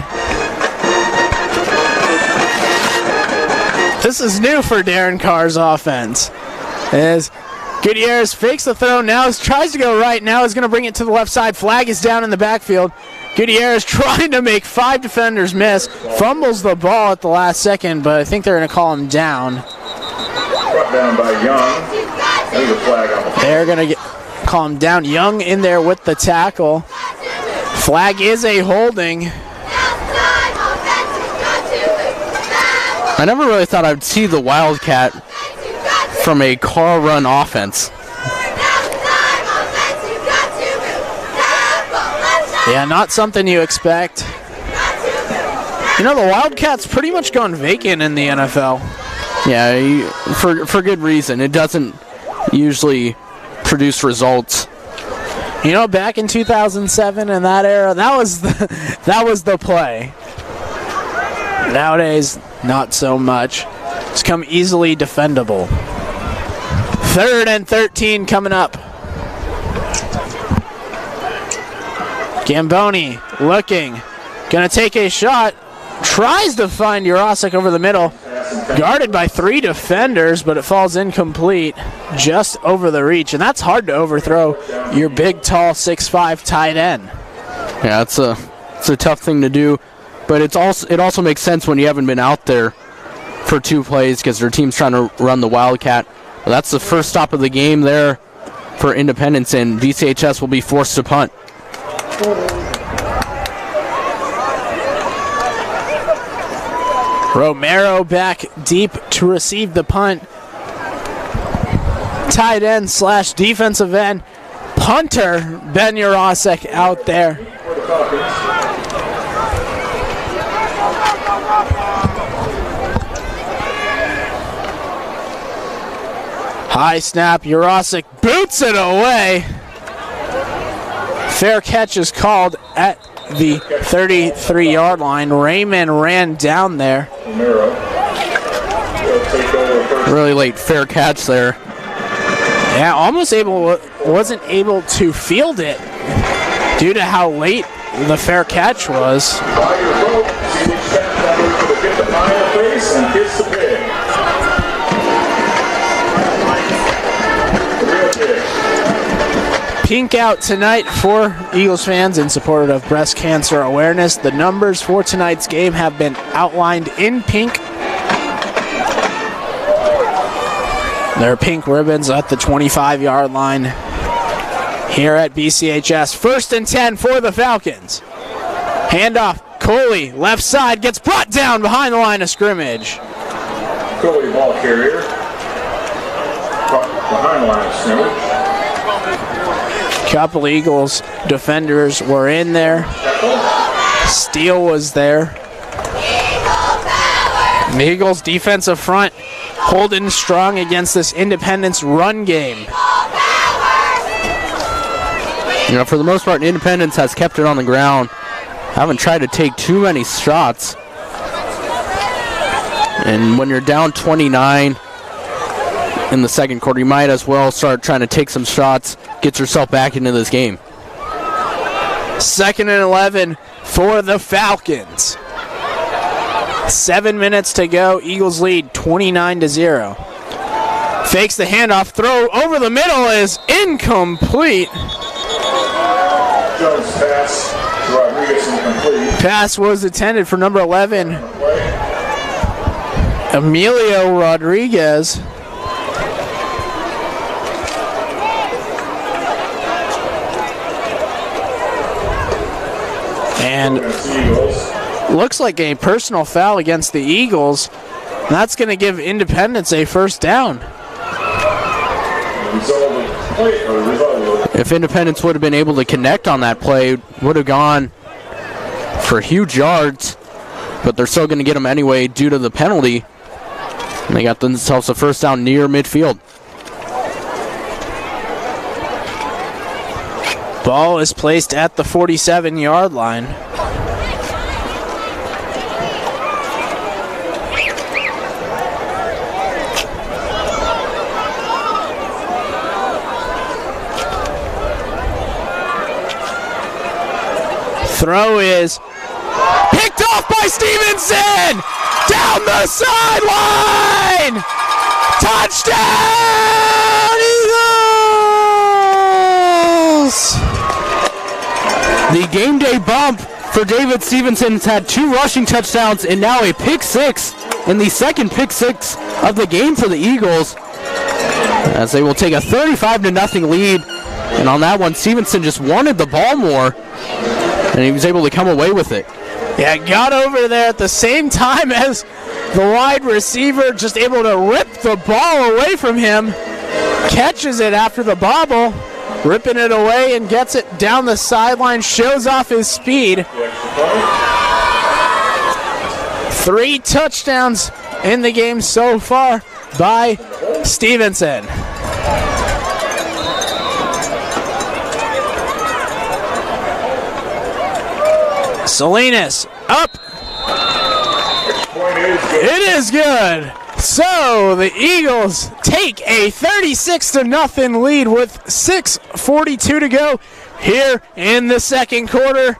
This is new for Darren Carr's offense. As Gutierrez fakes the throw, now tries to go right, now is going to bring it to the left side. Flag is down in the backfield. Gutierrez trying to make 5 defenders miss. Fumbles the ball at the last second, but I think they're going to call him down. Brought down by Young. There's a flag on the field. They're going to call him down. Young in there with the tackle. Flag is a holding. I never really thought I'd see the wildcat from a car run offense. Yeah, not something you expect. You know, the Wildcats pretty much gone vacant in the NFL. Yeah, for good reason. It doesn't usually produce results. You know, back in 2007 in that era, that was the play. Nowadays, not so much. It's come easily defendable. 3rd and 13 coming up. Gamboni looking, gonna take a shot, tries to find Jarosik over the middle, guarded by 3 defenders, but it falls incomplete, just over the reach, and that's hard to overthrow your big, tall, 6'5" tight end. Yeah, it's a tough thing to do. but it also makes sense when you haven't been out there for 2 plays because their team's trying to run the Wildcat. Well, that's the first stop of the game there for Independence, and BCHS will be forced to punt. Romero back deep to receive the punt. Tight end / defensive end. Punter Ben Jurasek out there. High snap, Jurasek boots it away. Fair catch is called at the 33-yard line. Raymond ran down there. Really late fair catch there. Yeah, wasn't able to field it due to how late the fair catch was. Pink out tonight for Eagles fans in support of breast cancer awareness. The numbers for tonight's game have been outlined in pink. There are pink ribbons at the 25-yard line here at BCHS. 1st and 10 for the Falcons. Handoff, Coley, left side, gets brought down behind the line of scrimmage. Coley, ball carrier. Behind the line of scrimmage. Couple Eagles defenders were in there. Steele was there. The Eagles defensive front holding strong against this Independence run game. You know, for the most part, Independence has kept it on the ground. Haven't tried to take too many shots. And when you're down 29 in the second quarter, you might as well start trying to take some shots, get yourself back into this game. 2nd and 11 for the Falcons. 7 minutes to go. Eagles lead 29-0. Fakes the handoff. Throw over the middle is incomplete. Jones pass to Rodriguez incomplete. Pass was intended for number 11, Emilio Rodriguez. And looks like a personal foul against the Eagles. That's going to give Independence a first down. If Independence would have been able to connect on that play, would have gone for huge yards, but they're still going to get them anyway due to the penalty. And they got themselves a first down near midfield. Ball is placed at the 47-yard line. Throw is picked off by Stevenson! Down the sideline! Touchdown, Eagles! The game day bump for David Stevenson has had 2 rushing touchdowns and now a pick 6 in the second pick 6 of the game for the Eagles, as they will take a 35-0 lead. And on that one, Stevenson just wanted the ball more, and he was able to come away with it. Yeah, got over there at the same time as the wide receiver, just able to rip the ball away from him. Catches it after the bobble, ripping it away and gets it down the sideline, shows off his speed. 3 touchdowns in the game so far by Stevenson. Salinas up. It is good. So the Eagles take a 36-0 lead with 6:42 to go here in the second quarter.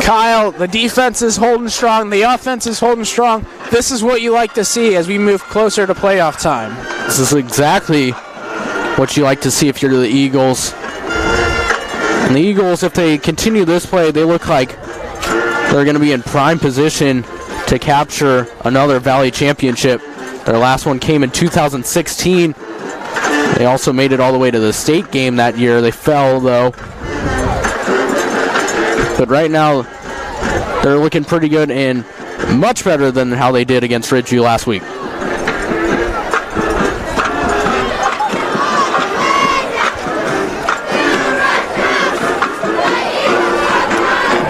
Kyle, the defense is holding strong. The offense is holding strong. This is what you like to see as we move closer to playoff time. This is exactly what you like to see if you're the Eagles. And the Eagles, if they continue this play, they look like they're going to be in prime position to capture another Valley Championship. Their last one came in 2016. They also made it all the way to the state game that year. They fell, though. But right now, they're looking pretty good and much better than how they did against Ridgeview last week.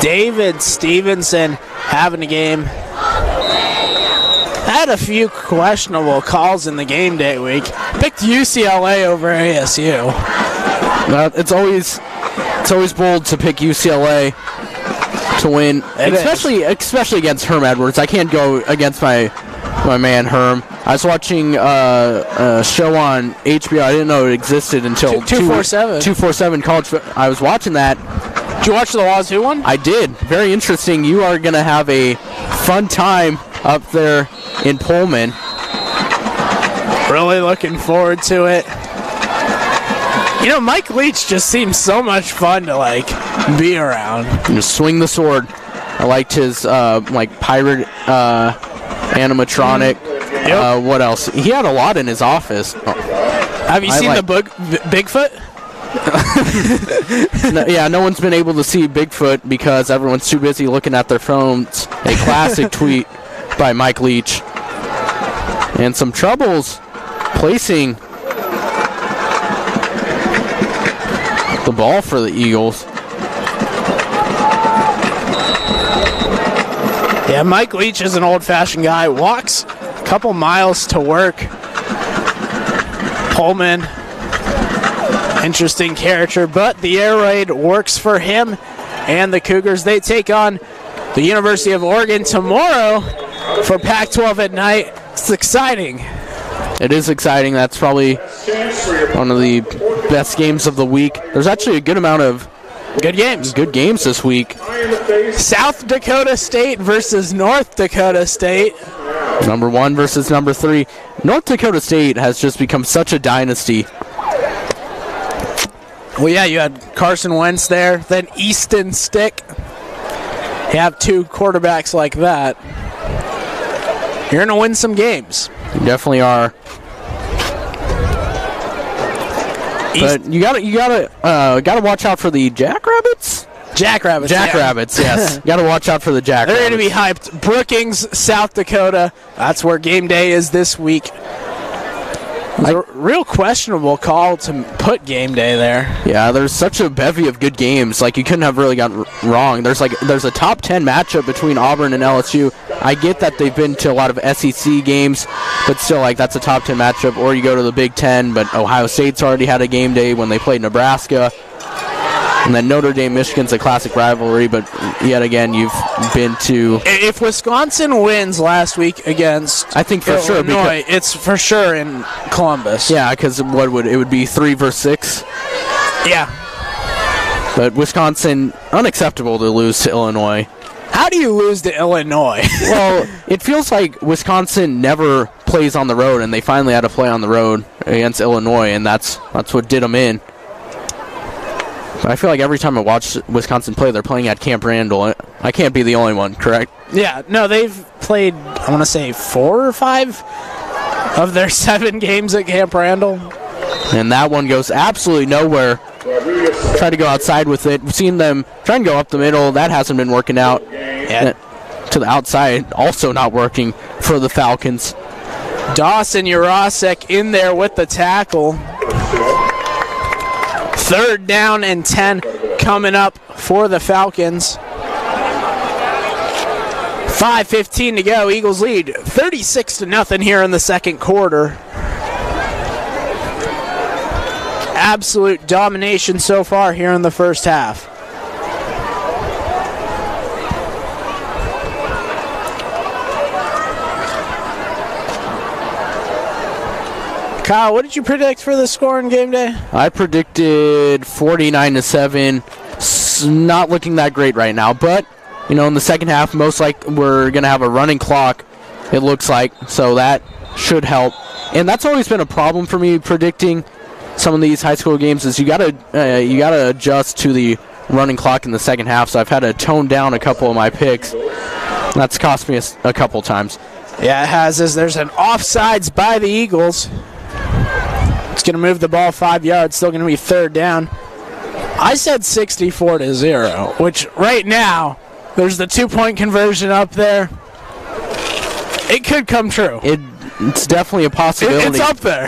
David Stevenson having a game. Had a few questionable calls in the game day week. Picked UCLA over ASU. It's always bold to pick UCLA to win, especially against Herm Edwards. I can't go against my man Herm. I was watching a show on HBO. I didn't know it existed until 247 College. I was watching that. Did you watch the Wazoo one? I did. Very interesting. You are going to have a fun time up there in Pullman. Really looking forward to it. You know, Mike Leach just seems so much fun to be around. Just swing the sword. I liked his pirate animatronic. Yep. What else? He had a lot in his office. Have you seen the Bigfoot? No one's been able to see Bigfoot because everyone's too busy looking at their phones. A classic tweet by Mike Leach. And some troubles placing the ball for the Eagles. Yeah, Mike Leach is an old-fashioned guy. Walks a couple miles to work. Pullman. Interesting character, but the air raid works for him and the Cougars. They take on the University of Oregon tomorrow for Pac-12 at night. It's exciting. It is exciting. That's probably one of the best games of the week. There's actually a good amount of good games this week. South Dakota State versus North Dakota State. Number 1 versus number 3. North Dakota State has just become such a dynasty. Well, yeah, you had Carson Wentz there, then Easton Stick. You have 2 quarterbacks like that. You're going to win some games. You definitely are. But you gotta watch out for the Jackrabbits. Jackrabbits, yes. Got to watch out for the Jackrabbits. They're going to be hyped. Brookings, South Dakota. That's where game day is this week. It's a real questionable call to put game day there. Yeah, there's such a bevy of good games. You couldn't have really gotten wrong. There's a top 10 matchup between Auburn and LSU. I get that they've been to a lot of SEC games, but still, that's a top 10 matchup. Or you go to the Big Ten, but Ohio State's already had a game day when they played Nebraska. And then Notre Dame, Michigan's a classic rivalry, but yet again, you've been to... If Wisconsin wins last week against I think for Illinois, it's for sure in Columbus. Yeah, because it would be 3 versus 6? Yeah. But Wisconsin, unacceptable to lose to Illinois. How do you lose to Illinois? Well, it feels like Wisconsin never plays on the road, and they finally had to play on the road against Illinois, and that's what did them in. I feel like every time I watch Wisconsin play, they're playing at Camp Randall. I can't be the only one, correct? Yeah, no, they've played, I want to say, 4 or 5 of their 7 games at Camp Randall. And that one goes absolutely nowhere. Try to go outside with it. We've seen them try and go up the middle. That hasn't been working out. Yeah. To the outside, also not working for the Falcons. Dawson Urasek in there with the tackle. 3rd down and 10 coming up for the Falcons. 5:15 to go. Eagles lead 36-0 here in the second quarter. Absolute domination so far here in the first half. Kyle, what did you predict for the score in game day? I predicted 49-7. Not looking that great right now, but in the second half, most like we're going to have a running clock, it looks like, so that should help. And that's always been a problem for me predicting some of these high school games is you got to adjust to the running clock in the second half, so I've had to tone down a couple of my picks. That's cost me a couple times. Yeah, it has. As there's an offsides by the Eagles. It's going to move the ball 5 yards. Still going to be third down. I said 64-0, which right now, there's the 2-point conversion up there. It could come true. It's definitely a possibility. It's up there.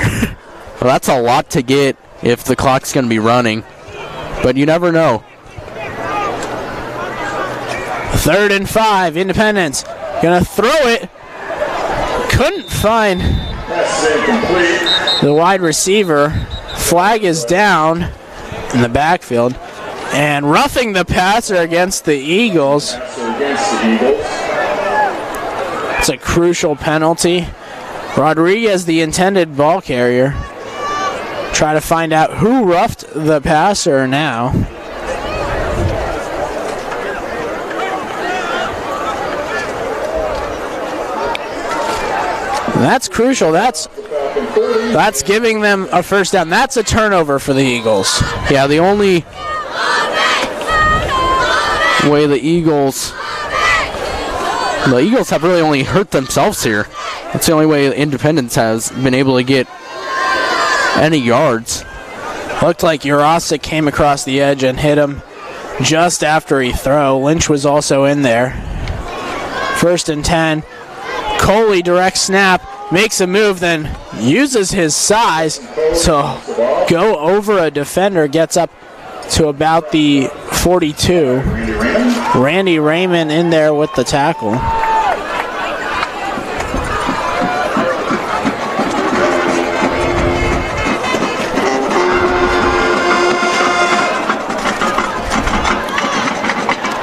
Well, that's a lot to get if the clock's going to be running, but you never know. 3rd and 5, Independence. Going to throw it. Couldn't find the wide receiver. Flag is down in the backfield. And roughing the passer against the Eagles. It's a crucial penalty. Rodriguez, the intended ball carrier. Try to find out who roughed the passer now. That's crucial. That's giving them a first down. That's a turnover for the Eagles. Yeah, the only way the Eagles have really only hurt themselves here. That's the only way Independence has been able to get any yards. Looked like Jarecki came across the edge and hit him just after he threw. Lynch was also in there. 1st and 10. Coley direct snap, makes a move, then uses his size to go over a defender, gets up to about the 42. Randy Raymond in there with the tackle.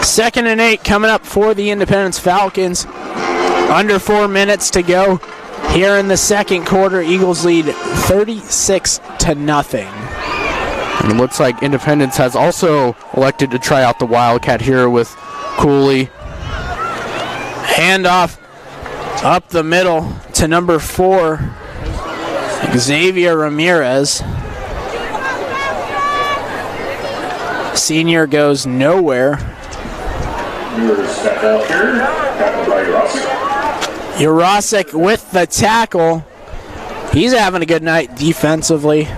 Second and 8 coming up for the Independence Falcons. Under 4 minutes to go here in the second quarter. Eagles lead 36-0. And it looks like Independence has also elected to try out the Wildcat here with Cooley. Handoff up the middle to number 4, Xavier Ramirez. Senior goes nowhere. Jarecki with the tackle. He's having a good night defensively.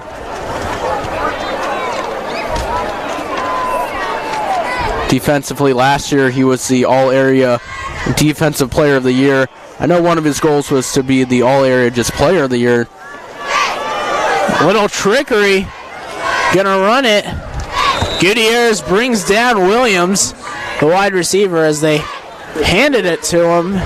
Defensively, last year he was the All-Area Defensive Player of the Year. I know one of his goals was to be the All-Area just Player of the Year. Little trickery. Gonna run it. Gutierrez brings down Williams, the wide receiver, as they handed it to him.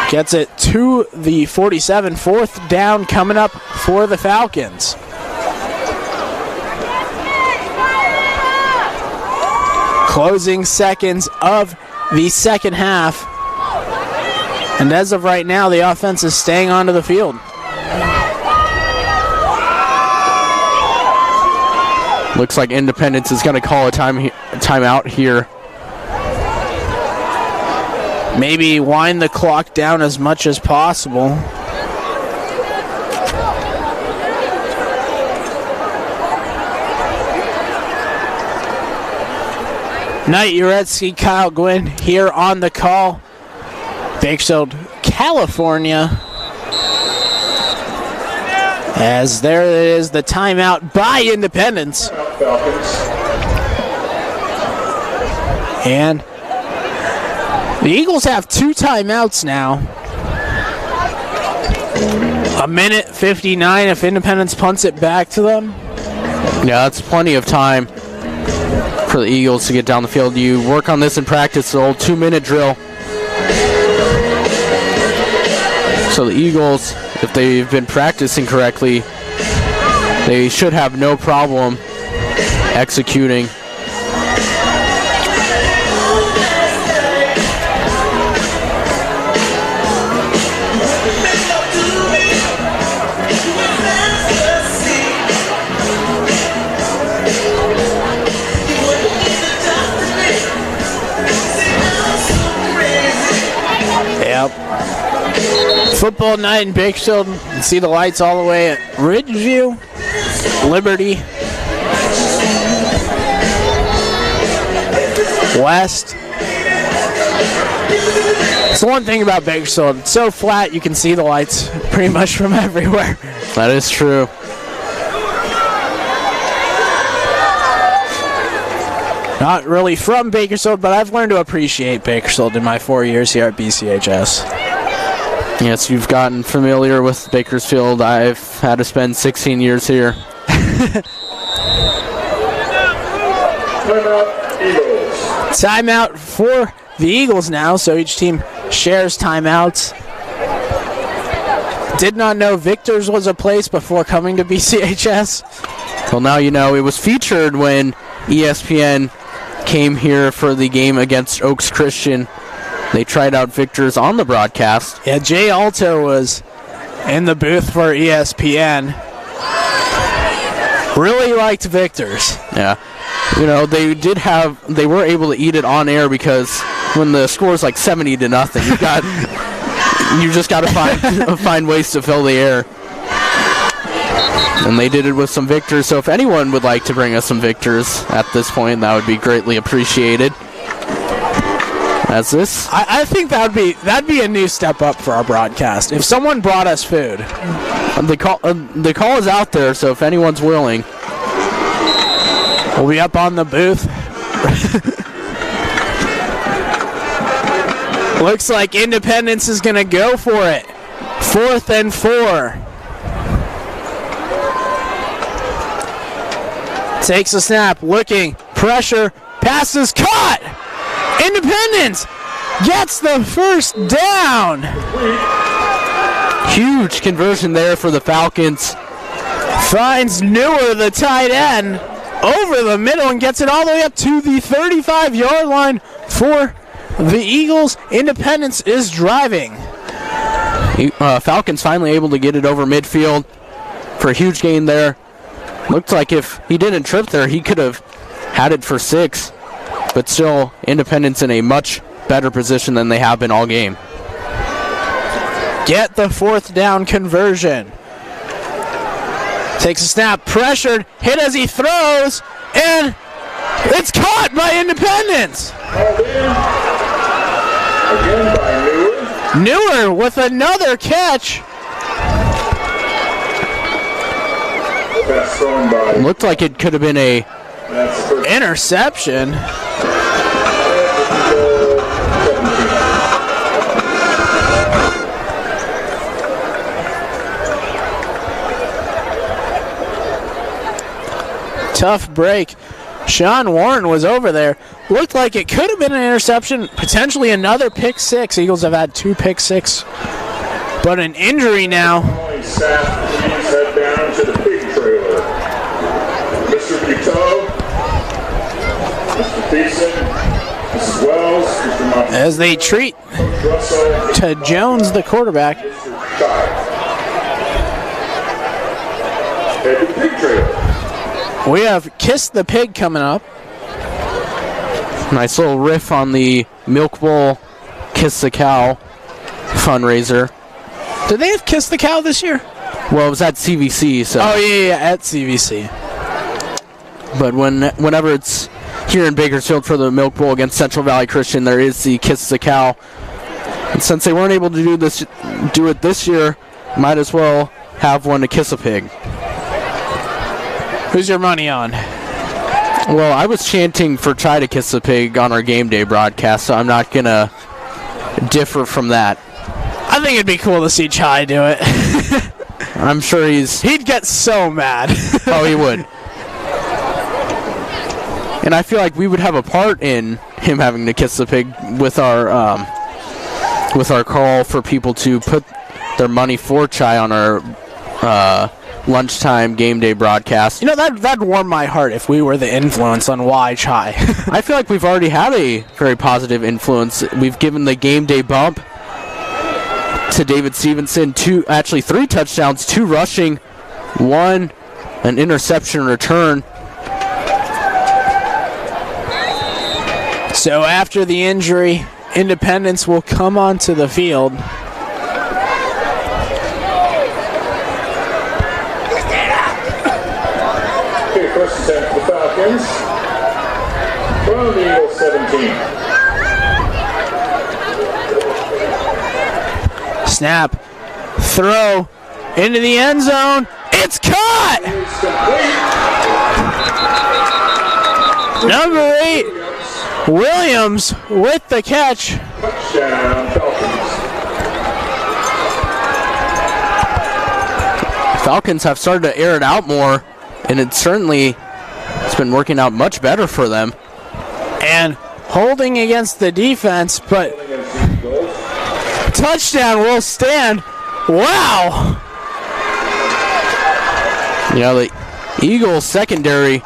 Gets it to the 47. 4th down coming up for the Falcons. Closing seconds of the second half. And as of right now, the offense is staying onto the field. Looks like Independence is going to call a timeout here. Maybe wind the clock down as much as possible. Knight, Jarecki, Kyle Gwynn here on the call. Bakersfield, California. As there it is, the timeout by Independence. And the Eagles have 2 timeouts now. 1:59 if Independence punts it back to them. Yeah, that's plenty of time for the Eagles to get down the field. You work on this in practice, the old 2-minute drill. So the Eagles, if they've been practicing correctly, they should have no problem executing. Football night in Bakersfield. You can see the lights all the way at Ridgeview. Liberty, West. It's the one thing about Bakersfield. It's so flat you can see the lights pretty much from everywhere. That is true. Not really from Bakersfield, but I've learned to appreciate Bakersfield in my 4 years here at BCHS. Yes, you've gotten familiar with Bakersfield. I've had to spend 16 years here. Timeout for the Eagles now, so each team shares timeouts. Did not know Victor's was a place before coming to BCHS. Well, now you know. It was featured when ESPN came here for the game against Oaks Christian. They tried out Victor's on the broadcast. Yeah, Jay Alto was in the booth for ESPN. Really liked Victor's. Yeah. You know, they were able to eat it on air because when the score is like 70-0, you just got to find ways to fill the air. And they did it with some Victors. So if anyone would like to bring us some Victors at this point, that would be greatly appreciated. As this, I think that'd be a new step up for our broadcast. If someone brought us food, the call is out there. So if anyone's willing, we'll be up on the booth. Looks like Independence is going to go for it. 4th and 4. Takes a snap, looking, pressure, passes, caught! Independence gets the first down. Huge conversion there for the Falcons. Finds Newer, the tight end, over the middle and gets it all the way up to the 35-yard line for the Eagles. Independence is driving. Falcons finally able to get it over midfield for a huge gain there. Looked like if he didn't trip there, he could have had it for 6. But still, Independence in a much better position than they have been all game. Get the 4th down conversion. Takes a snap, pressured, hit as he throws, and it's caught by Independence. Again by Newer. Newer with another catch. Pass thrown by. Looked like it could have been a interception. Tough break. Sean Warren was over there. Looked like it could have been an interception, potentially another pick 6. Eagles have had 2 pick 6, but an injury now. Please head down to the pig trailer. Mr. Buteau, Mr. Thiessen, Mrs. Wells, Mr. Montgomery, As they treat to Jones, the quarterback. Head to the pig trailer. We have Kiss the Pig coming up. nice little riff on the Milk Bowl Kiss the Cow fundraiser. Did they have Kiss the Cow this year? Well, it was at CVC, so. Oh, yeah, at CVC. But whenever it's here in Bakersfield for the Milk Bowl against Central Valley Christian, there is the Kiss the Cow. And since they weren't able to do it this year, might as well have one to kiss a pig. Who's your money on? Well, I was chanting for Try to Kiss the Pig on our game day broadcast, so I'm not going to differ from that. I think it'd be cool to see Chai do it. I'm sure he'd get so mad. Oh, he would. And I feel like we would have a part in him having to kiss the pig with our call for people to put their money for Chai on our lunchtime game day broadcast. You know, that'd warm my heart if we were the influence on why Chai. I feel like we've already had a very positive influence. We've given the game day bump to David Stevenson, 3 touchdowns, 2 rushing, 1 an interception return. So after the injury, Independence will come onto the field. Falcons from the Eagles 17. Snap, throw into the end zone. It's caught! Number 8, Williams with the catch. Touchdown, Falcons. Falcons have started to air it out more, and it's been working out much better for them. And holding against the defense, but touchdown will stand. Wow! The Eagles secondary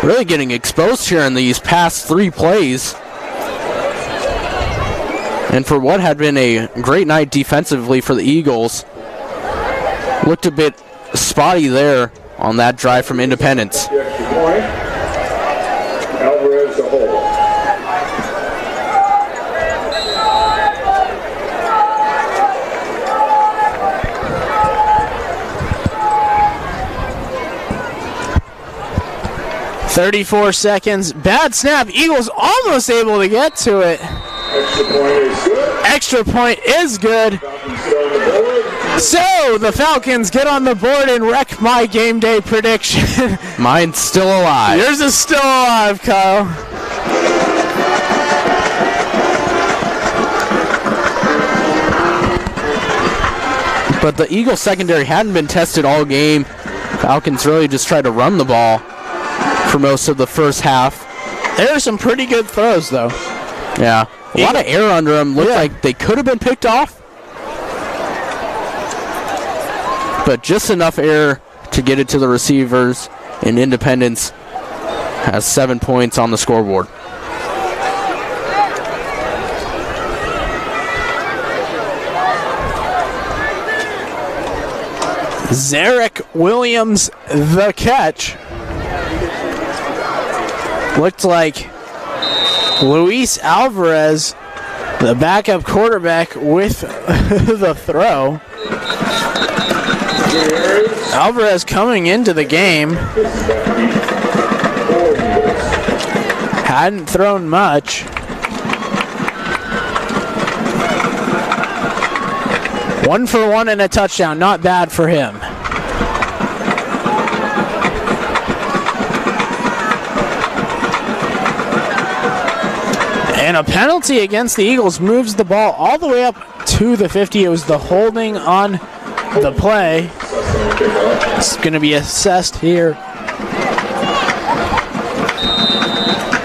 really getting exposed here in these past 3 plays. And for what had been a great night defensively for the Eagles, looked a bit spotty there on that drive from Independence. The extra point. Alvarez to hold. .34 seconds. Bad snap. Eagles almost able to get to it. Extra point is good. Extra point is good. Falcons get on the board. So the Falcons get on the board and wreck my game day prediction. Mine's still alive. Yours is still alive, Kyle. But the Eagles secondary hadn't been tested all game. Falcons really just tried to run the ball for most of the first half. There are some pretty good throws, though. Yeah. A lot of air under them. Looked like they could have been picked off. But just enough air to get it to the receivers. And Independence has 7 points on the scoreboard. Jarecki Williams, the catch. Looked like Luis Alvarez, the backup quarterback, with the throw. Alvarez coming into the game. Hadn't thrown much. One for one and a touchdown. Not bad for him. And a penalty against the Eagles moves the ball all the way up to the 50. It was the holding on the play. It's going to be assessed here.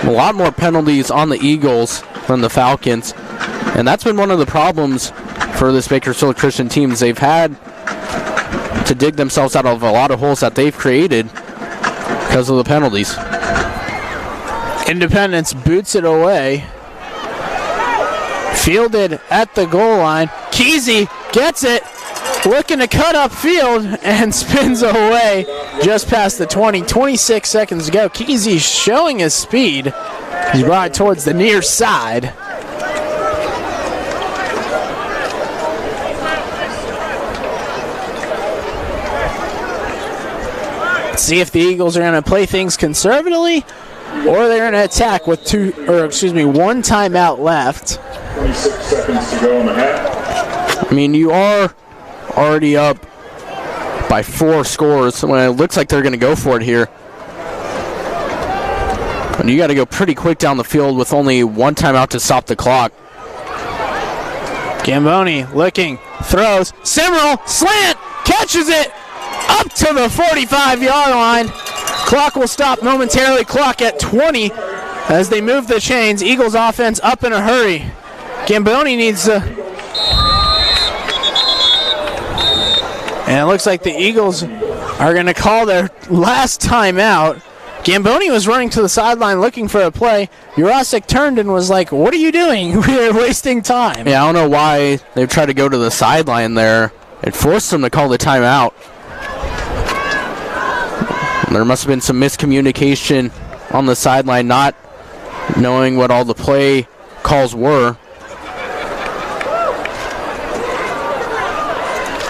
A lot more penalties on the Eagles than the Falcons. And that's been one of the problems for this Bakersfield Christian teams. They've had to dig themselves out of a lot of holes that they've created because of the penalties. Independence boots it away. Fielded at the goal line. Kesey gets it, looking to cut up field and spins away just past the 20. 26 seconds to go. Kesey showing his speed. He's brought it towards the near side. Let's see if the Eagles are going to play things conservatively or they're going to attack with one timeout left. 26 seconds to go in the half. I mean, you are already up by 4 scores when it looks like they're going to go for it here. And you got to go pretty quick down the field with only one timeout to stop the clock. Gamboni looking, throws, Simmerl, slant, catches it up to the 45-yard line. Clock will stop momentarily. Clock at 20 as they move the chains. Eagles offense up in a hurry. Gamboni needs to... And it looks like the Eagles are going to call their last timeout. Gamboni was running to the sideline looking for a play. Jurasik turned and was like, what are you doing? We're wasting time. Yeah, I don't know why they tried to go to the sideline there. It forced them to call the timeout. There must have been some miscommunication on the sideline, not knowing what all the play calls were.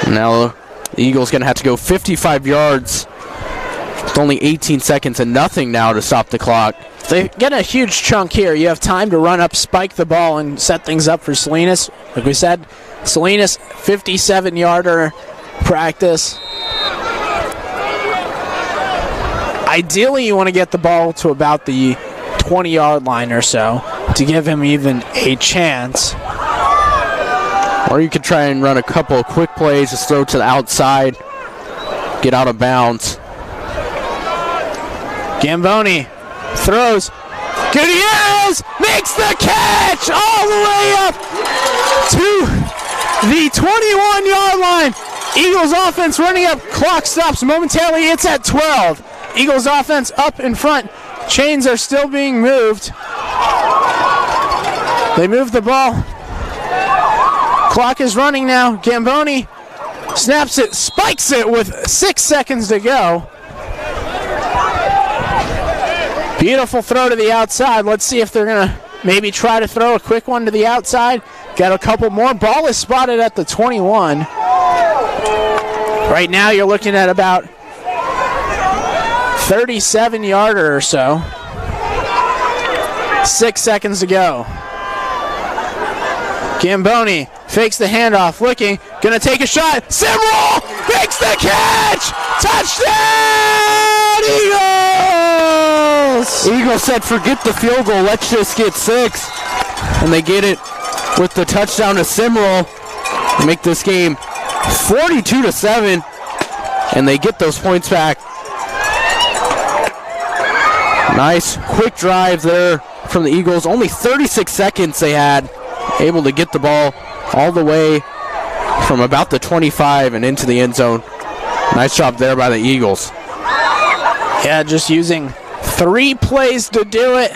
Now the Eagles going to have to go 55 yards With only 18 seconds and nothing now to stop the clock. They get a huge chunk here. You have time to run up, spike the ball, and set things up for Salinas. Like we said, Salinas, 57-yarder practice. Ideally, you want to get the ball to about the 20-yard line or so to give him even a chance. Or you could try and run a couple of quick plays, just throw to the outside, get out of bounds. Gamboni throws. Gutierrez makes the catch all the way up to the 21-yard line. Eagles offense running up. Clock stops momentarily. It's at 12. Eagles offense up in front. Chains are still being moved. They move the ball. Clock is running now. Gamboni snaps it, spikes it with 6 seconds to go. Beautiful throw to the outside. Let's see if they're going to maybe try to throw a quick one to the outside. Got a couple more. Ball is spotted at the 21. Right now you're looking at about 37-yarder or so. 6 seconds to go. Gamboni fakes the handoff, looking, gonna take a shot. Simrall makes the catch! Touchdown, Eagles! Eagles said, forget the field goal, let's just get 6. And they get it with the touchdown to Simrall. They make this game 42-7, and they get those points back. Nice quick drive there from the Eagles. Only 36 seconds they had, able to get the ball all the way from about the 25 and into the end zone. Nice job there by the Eagles. Yeah, just using 3 plays to do it.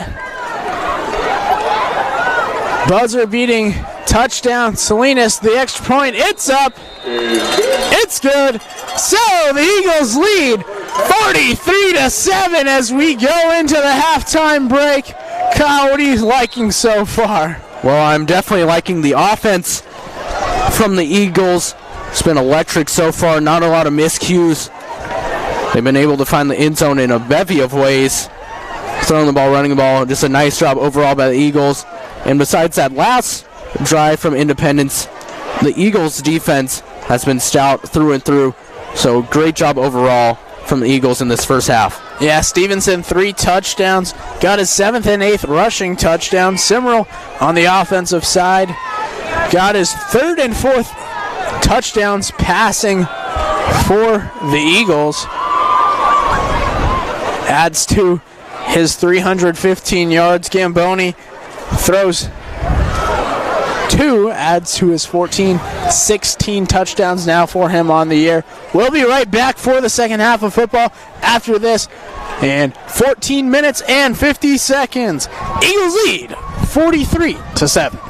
Buzzer beating touchdown. Salinas, the extra point. It's up. It's good. So the Eagles lead 43-7 as we go into the halftime break. Kyle, what are you liking so far? Well, I'm definitely liking the offense from the Eagles. It's been electric so far. Not a lot of miscues. They've been able to find the end zone in a bevy of ways. Throwing the ball, running the ball. Just a nice job overall by the Eagles. And besides that last drive from Independence, the Eagles' defense has been stout through and through. So great job overall from the Eagles in this first half. Yeah, Stevenson, 3 touchdowns. Got his 7th and 8th rushing touchdowns. Simrall on the offensive side got his 3rd and 4th touchdowns passing for the Eagles. Adds to his 315 yards. Gamboni throws 2, adds to his 14, 16 touchdowns now for him on the year. We'll be right back for the second half of football after this. And 14 minutes and 50 seconds. Eagles lead 43-7.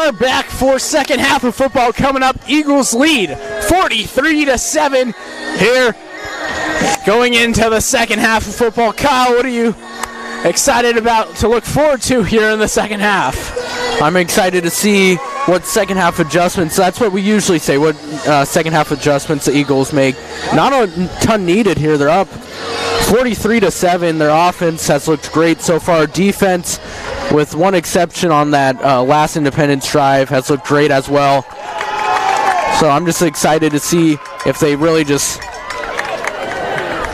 are back for second half of football coming up. Eagles lead 43-7 here going into the second half of football. Kyle, what are you excited about to look forward to here in the second half? I'm excited to see what second half adjustments, that's what we usually say, what second half adjustments the Eagles make. Not a ton needed here. They're up 43-7. Their offense has looked great so far. Defense, with one exception on that last Independence drive, has looked great as well. So I'm just excited to see if they really just,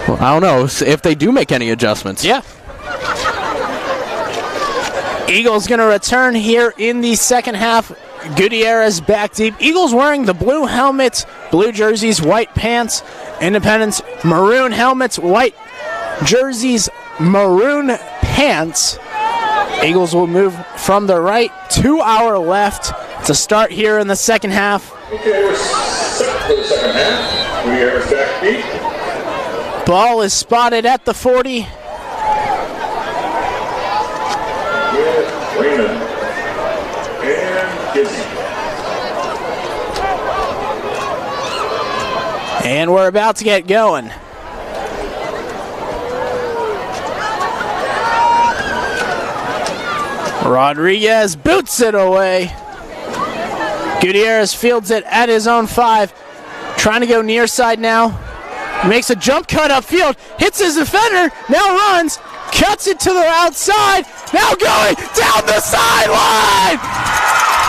well, I don't know, if they do make any adjustments. Yeah. Eagles going to return here in the second half. Gutierrez back deep. Eagles wearing the blue helmets, blue jerseys, white pants. Independence, maroon helmets, white jerseys, maroon pants. Eagles will move from the right to our left to start here in the second half. Okay, we're set for the second half. Gutierrez back deep. Ball is spotted at the 40. Raymond and Gizzy. And we're about to get going. Rodriguez boots it away. Gutierrez fields it at his own 5. Trying to go near side now. Makes a jump cut upfield. Hits his defender. Now runs. Cuts it to the outside. Now going down the sideline.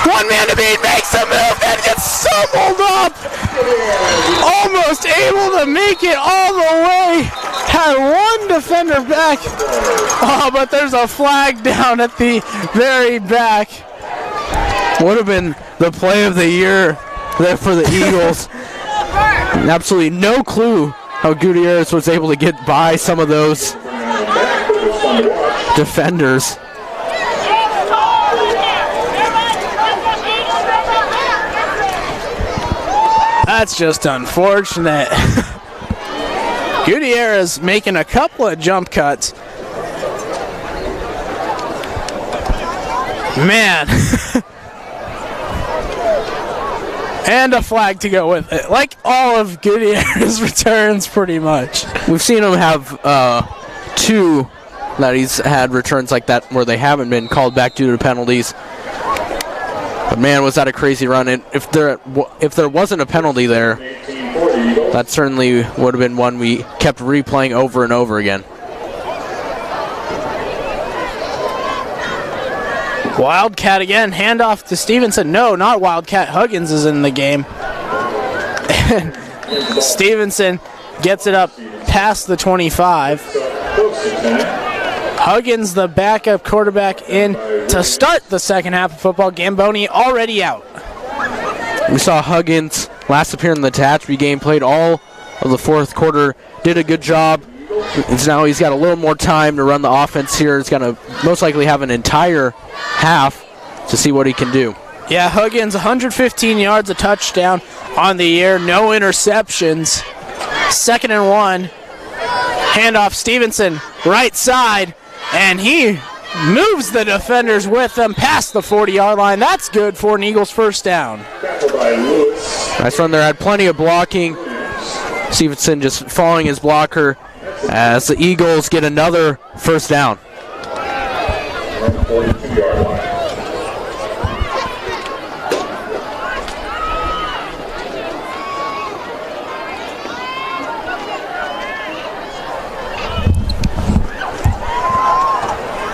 One man to beat. Makes a move and gets stumbled up. Almost able to make it all the way. Had one defender back. Oh, but there's a flag down at the very back. Would have been the play of the year there for the Eagles. Absolutely no clue how Gutierrez was able to get by some of those defenders. That's just unfortunate. Gutierrez making a couple of jump cuts. Man. And a flag to go with it. Like all of Gutierrez's returns, pretty much. We've seen him have 2 that he's had returns like that where they haven't been called back due to penalties. But man, was that a crazy run. And if there wasn't a penalty there, that certainly would have been one we kept replaying over and over again. Wildcat again, handoff to Stevenson. No, not Wildcat. Huggins is in the game. Stevenson gets it up past the 25. Huggins, the backup quarterback, in to start the second half of football. Gamboni already out. We saw Huggins last appear in the Tehachapi game, played all of the fourth quarter, did a good job. And now he's got a little more time to run the offense here. He's going to most likely have an entire half to see what he can do. Yeah, Huggins, 115 yards, a touchdown on the year, no interceptions. 2nd and 1. Handoff Stevenson, right side, and he moves the defenders with them past the 40-yard line. That's good for an Eagles first down. Nice run there, had plenty of blocking. Stevenson just following his blocker as the Eagles get another first down. 42-yard line.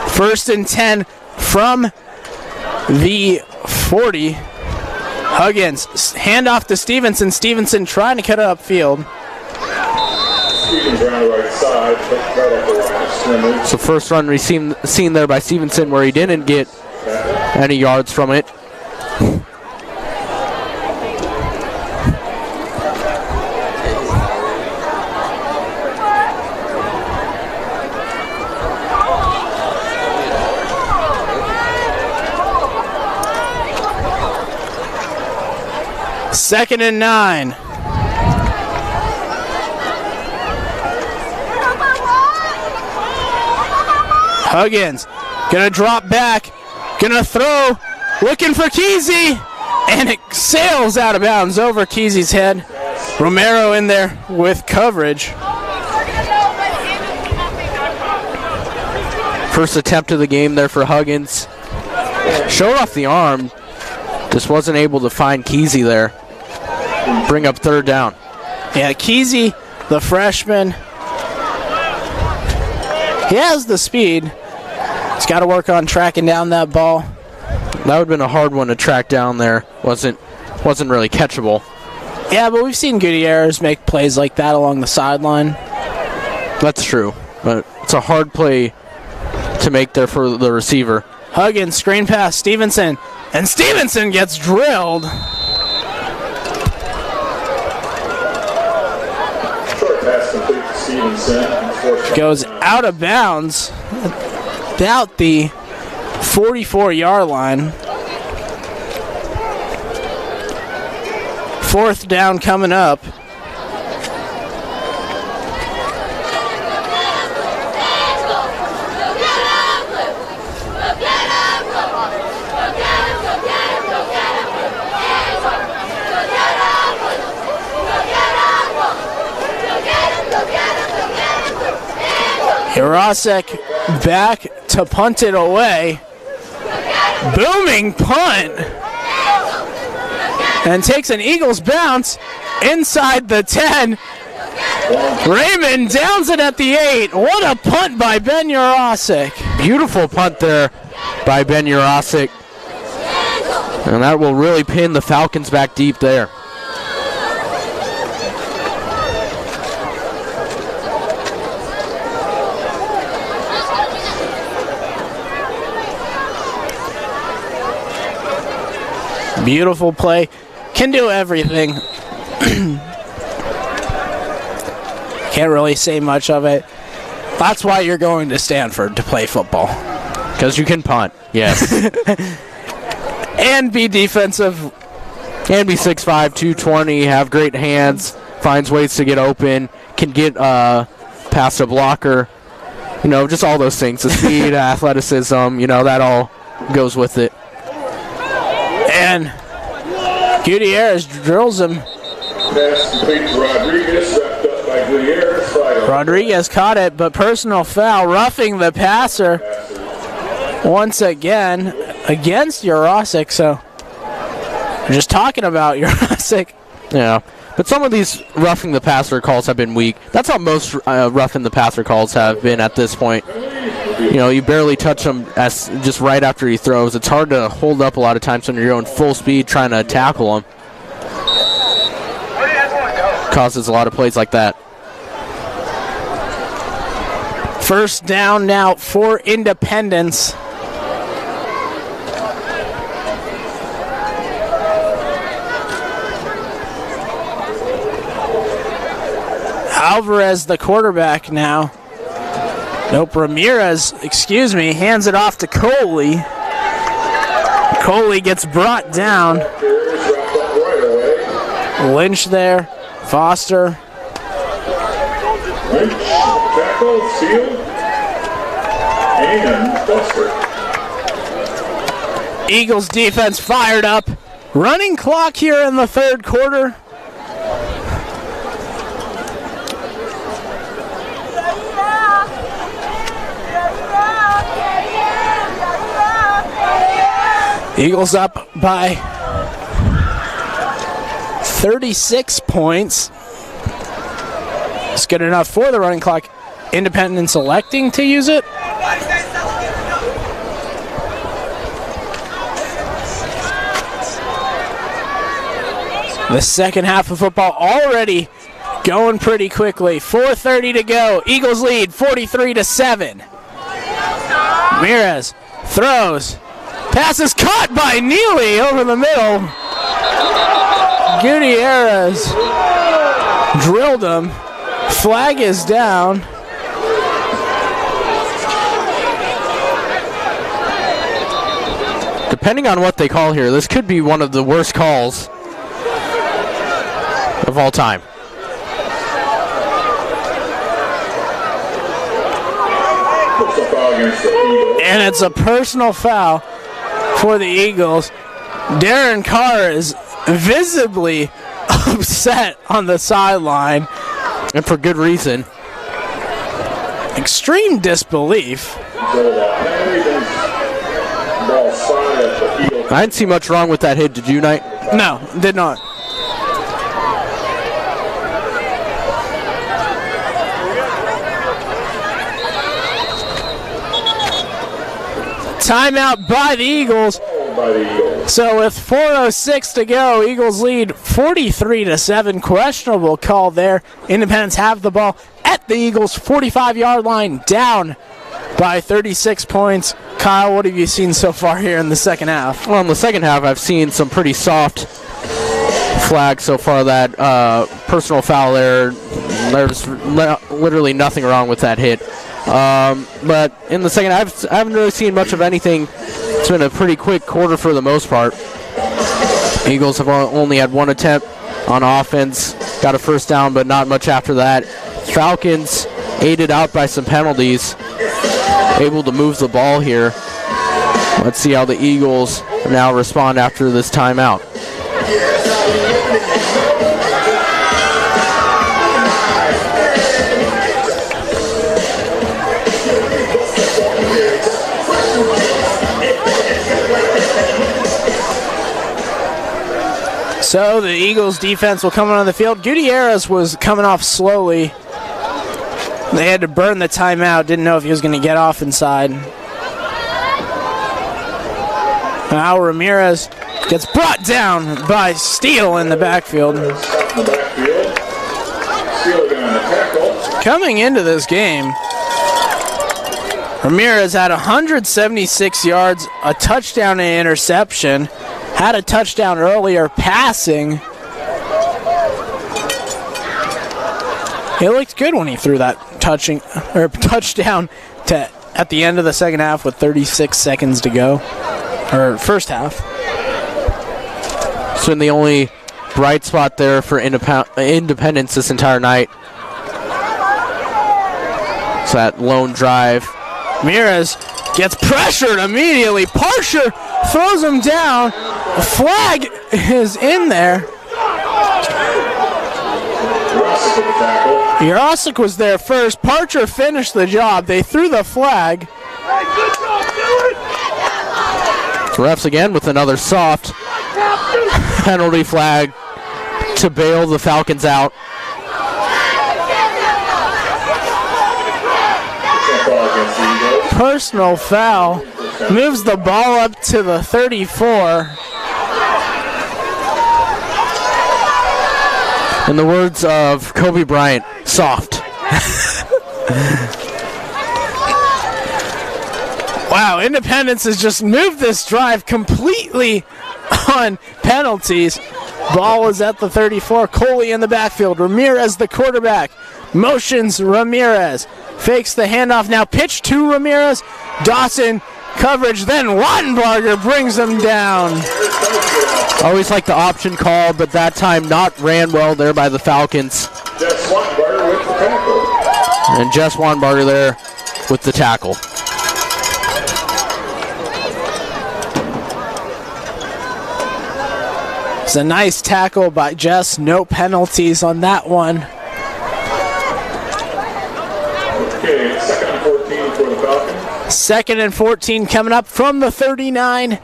First and 10 from the 40. Huggins, handoff to Stevenson. Stevenson trying to cut it upfield. So first run we've seen there by Stevenson where he didn't get any yards from it. Second and 9. Huggins gonna drop back, gonna throw, looking for Kesey, and it sails out of bounds over Kesey's head. Romero in there with coverage. First attempt of the game there for Huggins. Showed off the arm. Just wasn't able to find Kesey there. Bring up third down. Yeah, Kesey, the freshman. He has the speed. He's got to work on tracking down that ball. That would have been a hard one to track down there. Wasn't really catchable. Yeah, but we've seen Gutierrez make plays like that along the sideline. That's true, but it's a hard play to make there for the receiver. Huggins, screen pass, Stevenson, and Stevenson gets drilled. Short pass complete to Stevenson. Goes out of bounds about the 44-yard line. Fourth down coming up. Jarosek back to punt it away. Booming punt. And takes an Eagles bounce inside the 10. Raymond downs it at the 8. What a punt by Ben Jarosek. Beautiful punt there by Ben Jarosek. And that will really pin the Falcons back deep there. Beautiful play. Can do everything. Can't really say much of it. That's why you're going to Stanford to play football. Because you can punt, yes. And be defensive. And be 6'5", 220, have great hands, finds ways to get open, can get past a blocker. You know, just all those things. The speed, athleticism, you know, that all goes with it. And Gutierrez drills him. Pass complete to Rodriguez, wrapped up by Gutierrez. Rodriguez caught it, but personal foul, roughing the passer once again against Jarosek. So we're just talking about Jarosek. Yeah, but some of these roughing the passer calls have been weak. That's how most roughing the passer calls have been at this point. You know, you barely touch him as just right after he throws. It's hard to hold up a lot of times when you're going full speed trying to tackle him. Causes a lot of plays like that. First down now for Independence. Alvarez, the quarterback now. Nope, Ramirez, hands it off to Coley. Coley gets brought down. Lynch there, Foster. Lynch, tackle, seal, and Foster. Eagles defense fired up. Running clock here in the third quarter. Eagles up by 36 points. It's good enough for the running clock. Independence electing to use it. The second half of football already going pretty quickly. 4:30 to go. Eagles lead 43-7. Ramirez throws. Pass is caught by Neely over the middle. Gutierrez drilled him. Flag is down. Depending on what they call here, this could be one of the worst calls of all time. Against the Eagles. And it's a personal foul. for the Eagles. Darren Carr is visibly upset on the sideline. And for good reason. Extreme disbelief. I didn't see much wrong with that hit, did you, Knight? No, did not. Timeout by the Eagles. So with 4:06 to go, Eagles lead 43-7. Questionable call there. Independence have the ball at the Eagles' 45-yard line, down by 36 points. Kyle, what have you seen so far here in the second half? Well, in the second half, I've seen some pretty soft flags so far. That personal foul there, there's literally nothing wrong with that hit. But in the second half, I haven't really seen much of anything. It's been a pretty quick quarter for the most part. Eagles have only had one attempt on offense, got a first down, but not much after that. Falcons, aided out by some penalties, able to move the ball here. Let's see how the Eagles now respond after this timeout. So the Eagles defense will come on the field. Gutierrez was coming off slowly. They had to burn the timeout. Didn't know if he was going to get off inside. Now Ramirez gets brought down by Steele in the backfield. Coming into this game, Ramirez had 176 yards, a touchdown and interception. Had a touchdown earlier passing. He looked good when he threw that touchdown at the end of the second half with 36 seconds to go. Or first half. It's been the only bright spot there for Independence this entire night. It's that lone drive. Ramirez gets pressured immediately. Parcher throws him down. The flag is in there. Yarosik was there first. Parcher finished the job. They threw the flag. Refs again with another soft penalty flag to bail the Falcons out. Personal foul. Moves the ball up to the 34. In the words of Kobe Bryant, soft. Wow, Independence has just moved this drive completely on penalties. Ball is at the 34. Coley in the backfield. Ramirez, the quarterback, motions Ramirez. Fakes the handoff. Now pitch to Ramirez. Dawson coverage. Then Wattenbarger brings him down. Always like the option call, but that time not ran well there by the Falcons. Jess Wattenbarger with the tackle. And Jess Wattenbarger there with the tackle. It's a nice tackle by Jess. No penalties on that one. Okay, 2nd and 14 for the Falcons. 2nd and 14 coming up from the 39.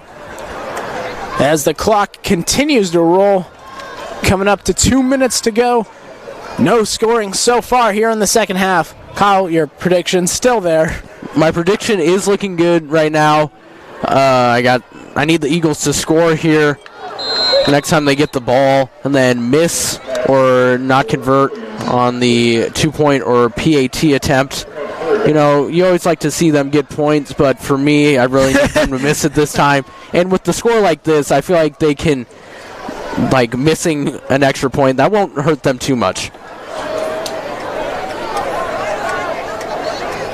As the clock continues to roll. Coming up to 2 minutes to go. No scoring so far here in the second half. Kyle, your prediction's still there. My prediction is looking good right now. I need the Eagles to score here next time they get the ball, and then miss or not convert on the 2-point or PAT attempt. You know, you always like to see them get points, but for me, I really need them to miss it this time. And with the score like this, I feel like they can, like, missing an extra point, that won't hurt them too much.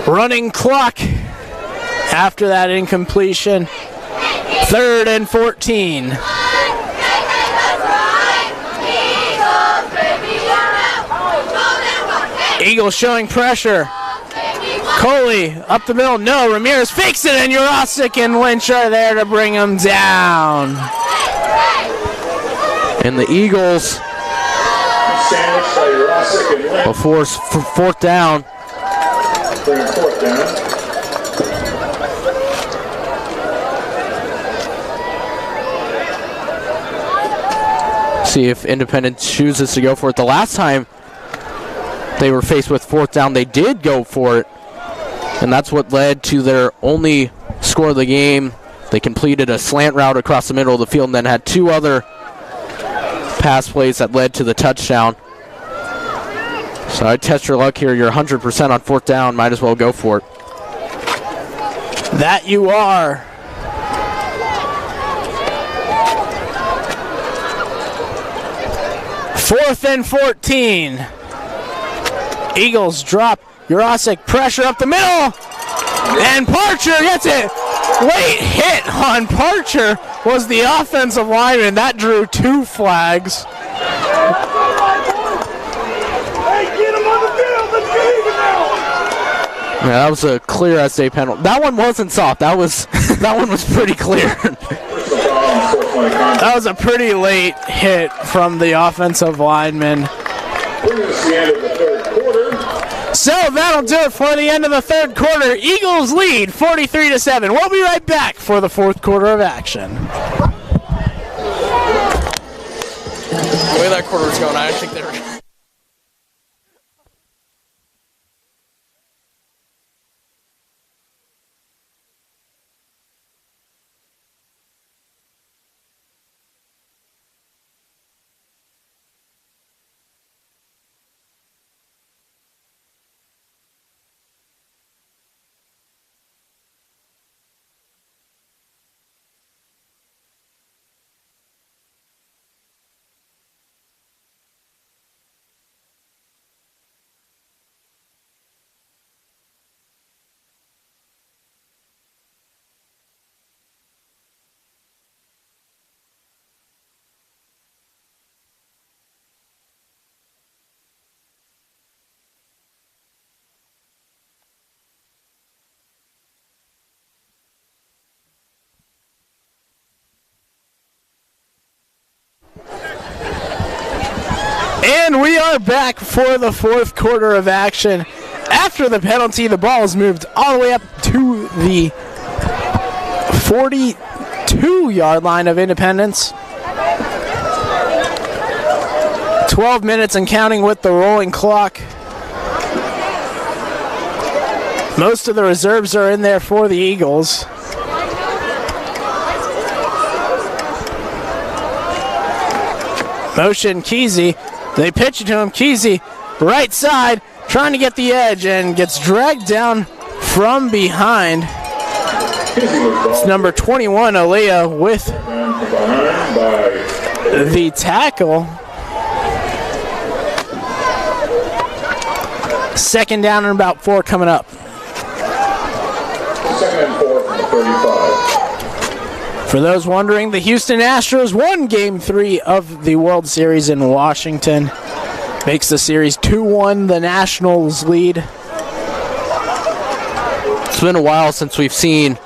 Running clock after that incompletion. 3rd and 14. Eagles showing pressure. Coley up the middle. No, Ramirez fakes it, and Jurasic and Lynch are there to bring him down. And the Eagles will force fourth down. See if Independence chooses to go for it. The last time they were faced with fourth down, they did go for it. And that's what led to their only score of the game. They completed a slant route across the middle of the field and then had two other pass plays that led to the touchdown. So I'd test your luck here. You're 100% on fourth down. Might as well go for it. That you are. Fourth and 14. Eagles drop. Jurasic pressure up the middle. And Parcher gets it. Late hit on Parcher was the offensive lineman. That drew two flags. Yeah, that was a clear SA penalty. That one wasn't soft. That one was pretty clear. That was a pretty late hit from the offensive lineman. So that'll do it for the end of the third quarter. Eagles lead 43-7. We'll be right back for the fourth quarter of action. The way that quarter was going, I think they were... And we are back for the fourth quarter of action. After the penalty, the ball is moved all the way up to the 42-yard line of Independence. 12 minutes and counting with the rolling clock. Most of the reserves are in there for the Eagles. Motion Kesey. They pitch it to him. Kesey, right side, trying to get the edge and gets dragged down from behind. It's number 21, Aaliyah, with the tackle. Second down and about 4 coming up. Second and 4 from the 35. For those wondering, the Houston Astros won Game 3 of the World Series in Washington. Makes the series 2-1, the Nationals lead. It's been a while since we've seen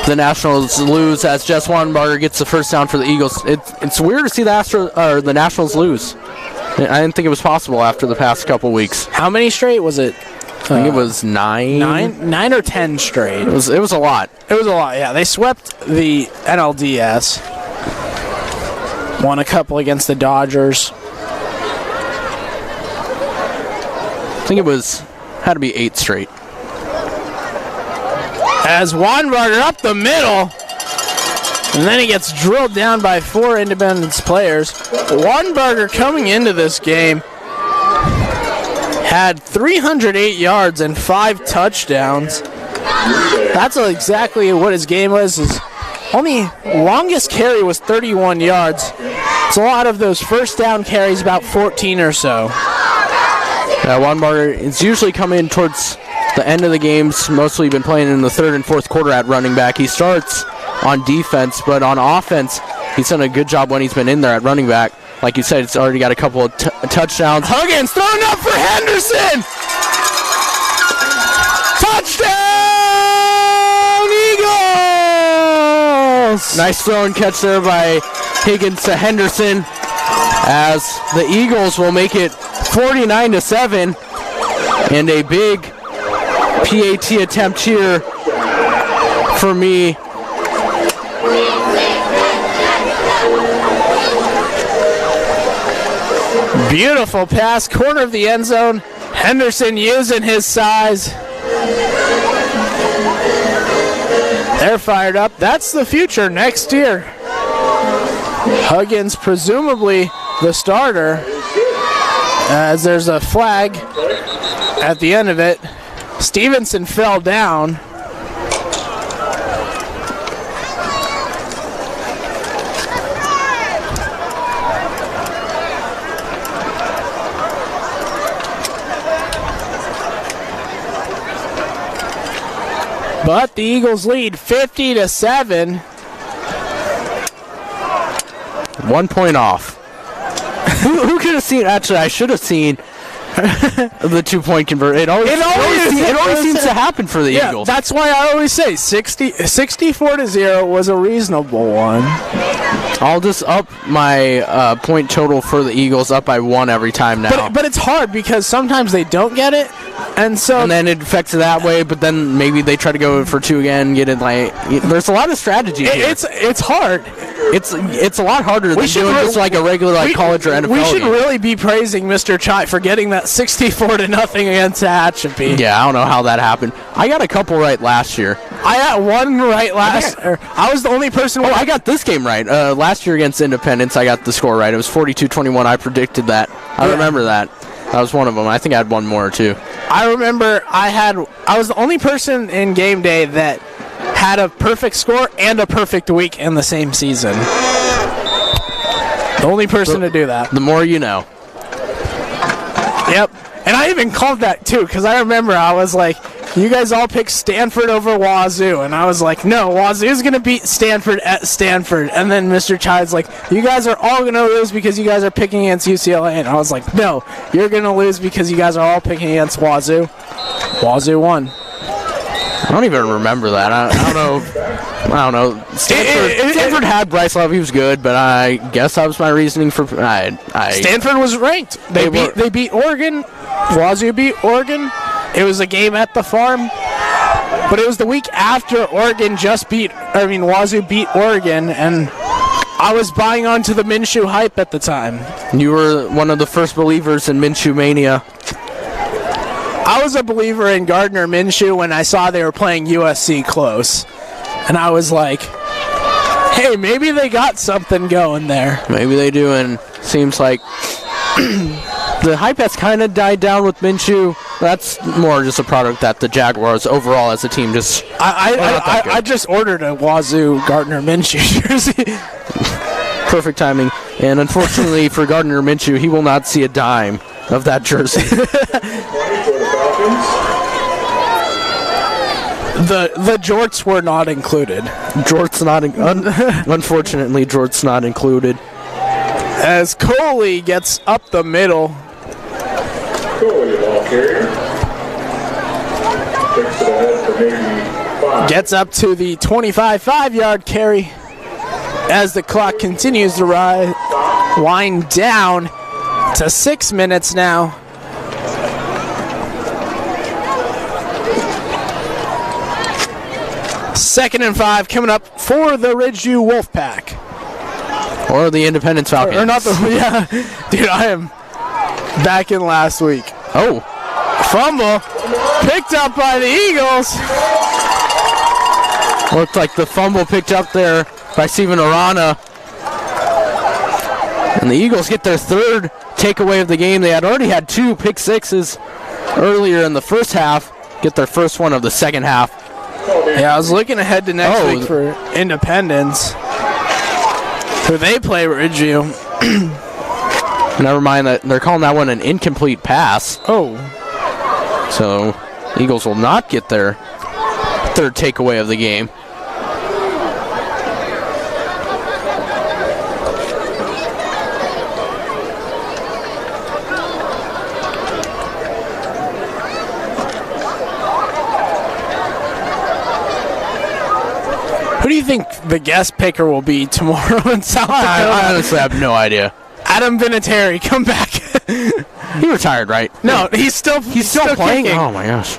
the Nationals lose as Jess Wandenbarger gets the first down for the Eagles. It's weird to see the Nationals lose. I didn't think it was possible after the past couple weeks. How many straight was it? I think it was 9. 9 or 10 straight. It was a lot. It was a lot, yeah. They swept the NLDS. Won a couple against the Dodgers. I think had to be 8 straight. As Wandenbarger up the middle. And then he gets drilled down by 4 Independence players. Wandenbarger coming into this game had 308 yards and 5 touchdowns. That's exactly what his game was. His only longest carry was 31 yards. It's a lot of those first down carries, about 14 or so. Yeah, Wandenbarger is usually coming towards the end of the games. Mostly been playing in the third and fourth quarter at running back. He starts on defense, but on offense, he's done a good job when he's been in there at running back. Like you said, it's already got a couple of touchdowns. Huggins thrown up for Henderson! Nice throw and catch there by Higgins to Henderson, as the Eagles will make it 49-7, and a big PAT attempt here for me. Beautiful pass, corner of the end zone. Henderson using his size. They're fired up. That's the future next year. Huggins presumably the starter, as there's a flag at the end of it. Stevenson fell down. But the Eagles lead 50-7. 1 point off. Who could have seen? Actually, I should have seen the 2-point conversion. It always seems to happen for the Eagles. That's why I always say 64-0 was a reasonable one. I'll just up my point total for the Eagles up by 1 every time now. But it's hard because sometimes they don't get it, and then it affects it that way. But then maybe they try to go for 2 again, get it like. There's a lot of strategy here. It's hard. It's a lot harder than doing just like a regular college or NFL We should game. really be praising Mr. Chai for getting that 64-0 against Tehachapi. Yeah, I don't know how that happened. I got a couple right last year. I got one right last year. I was the only person. I got this game right. Last year against Independence, I got the score right. It was 42-21. I predicted that. I remember that. That was one of them. I think I had one more or two. I remember I was the only person in game day that had a perfect score and a perfect week in the same season. The only person to do that. The more you know. Yep. And I even called that too, because I remember I was like, you guys all picked Stanford over Wazoo. And I was like, no, Wazoo's going to beat Stanford at Stanford. And then Mr. Child's like, you guys are all going to lose because you guys are picking against UCLA. And I was like, no, you're going to lose because you guys are all picking against Wazoo. Wazoo won. I don't even remember that. I don't know. Stanford had Bryce Love. He was good, but I guess that was my reasoning for. Stanford was ranked. They beat Oregon. Wazoo beat Oregon. It was a game at the farm, but it was the week after Wazoo beat Oregon, and I was buying onto the Minshew hype at the time. You were one of the first believers in Minshew mania. I was a believer in Gardner Minshew when I saw they were playing USC close. And I was like, hey, maybe they got something going there. Maybe they do, and seems like the hype has kind of died down with Minshew. That's more just a product that the Jaguars overall as a team just I just ordered a Wazoo Gardner Minshew jersey. Perfect timing. And unfortunately for Gardner Minshew, he will not see a dime of that jersey. The jorts were not included. Unfortunately, jorts not included. As Coley gets up the middle. Coley, ball carrier. Takes it ahead for maybe 5. Gets up to the 25-5-yard carry as the clock continues to wind down to 6 minutes now. Second and 5 coming up for the Ridgeview Wolfpack. Or the Independence Falcons. Or not the, yeah. Dude, I am back in last week. Oh. Fumble picked up by the Eagles. Looked like the fumble picked up there by Steven Arana. And the Eagles get their third takeaway of the game. They had already had 2 pick sixes earlier in the first half. Get their first one of the second half. Yeah, I was looking ahead to next week for Independence, who they play Ridgeview. Never mind that they're calling that one an incomplete pass. Oh. So Eagles will not get their third takeaway of the game. Who do you think the guest picker will be tomorrow in South Dakota? I honestly have no idea. Adam Vinatieri, come back. He retired, right? No, he's still playing. kicking. Oh my gosh.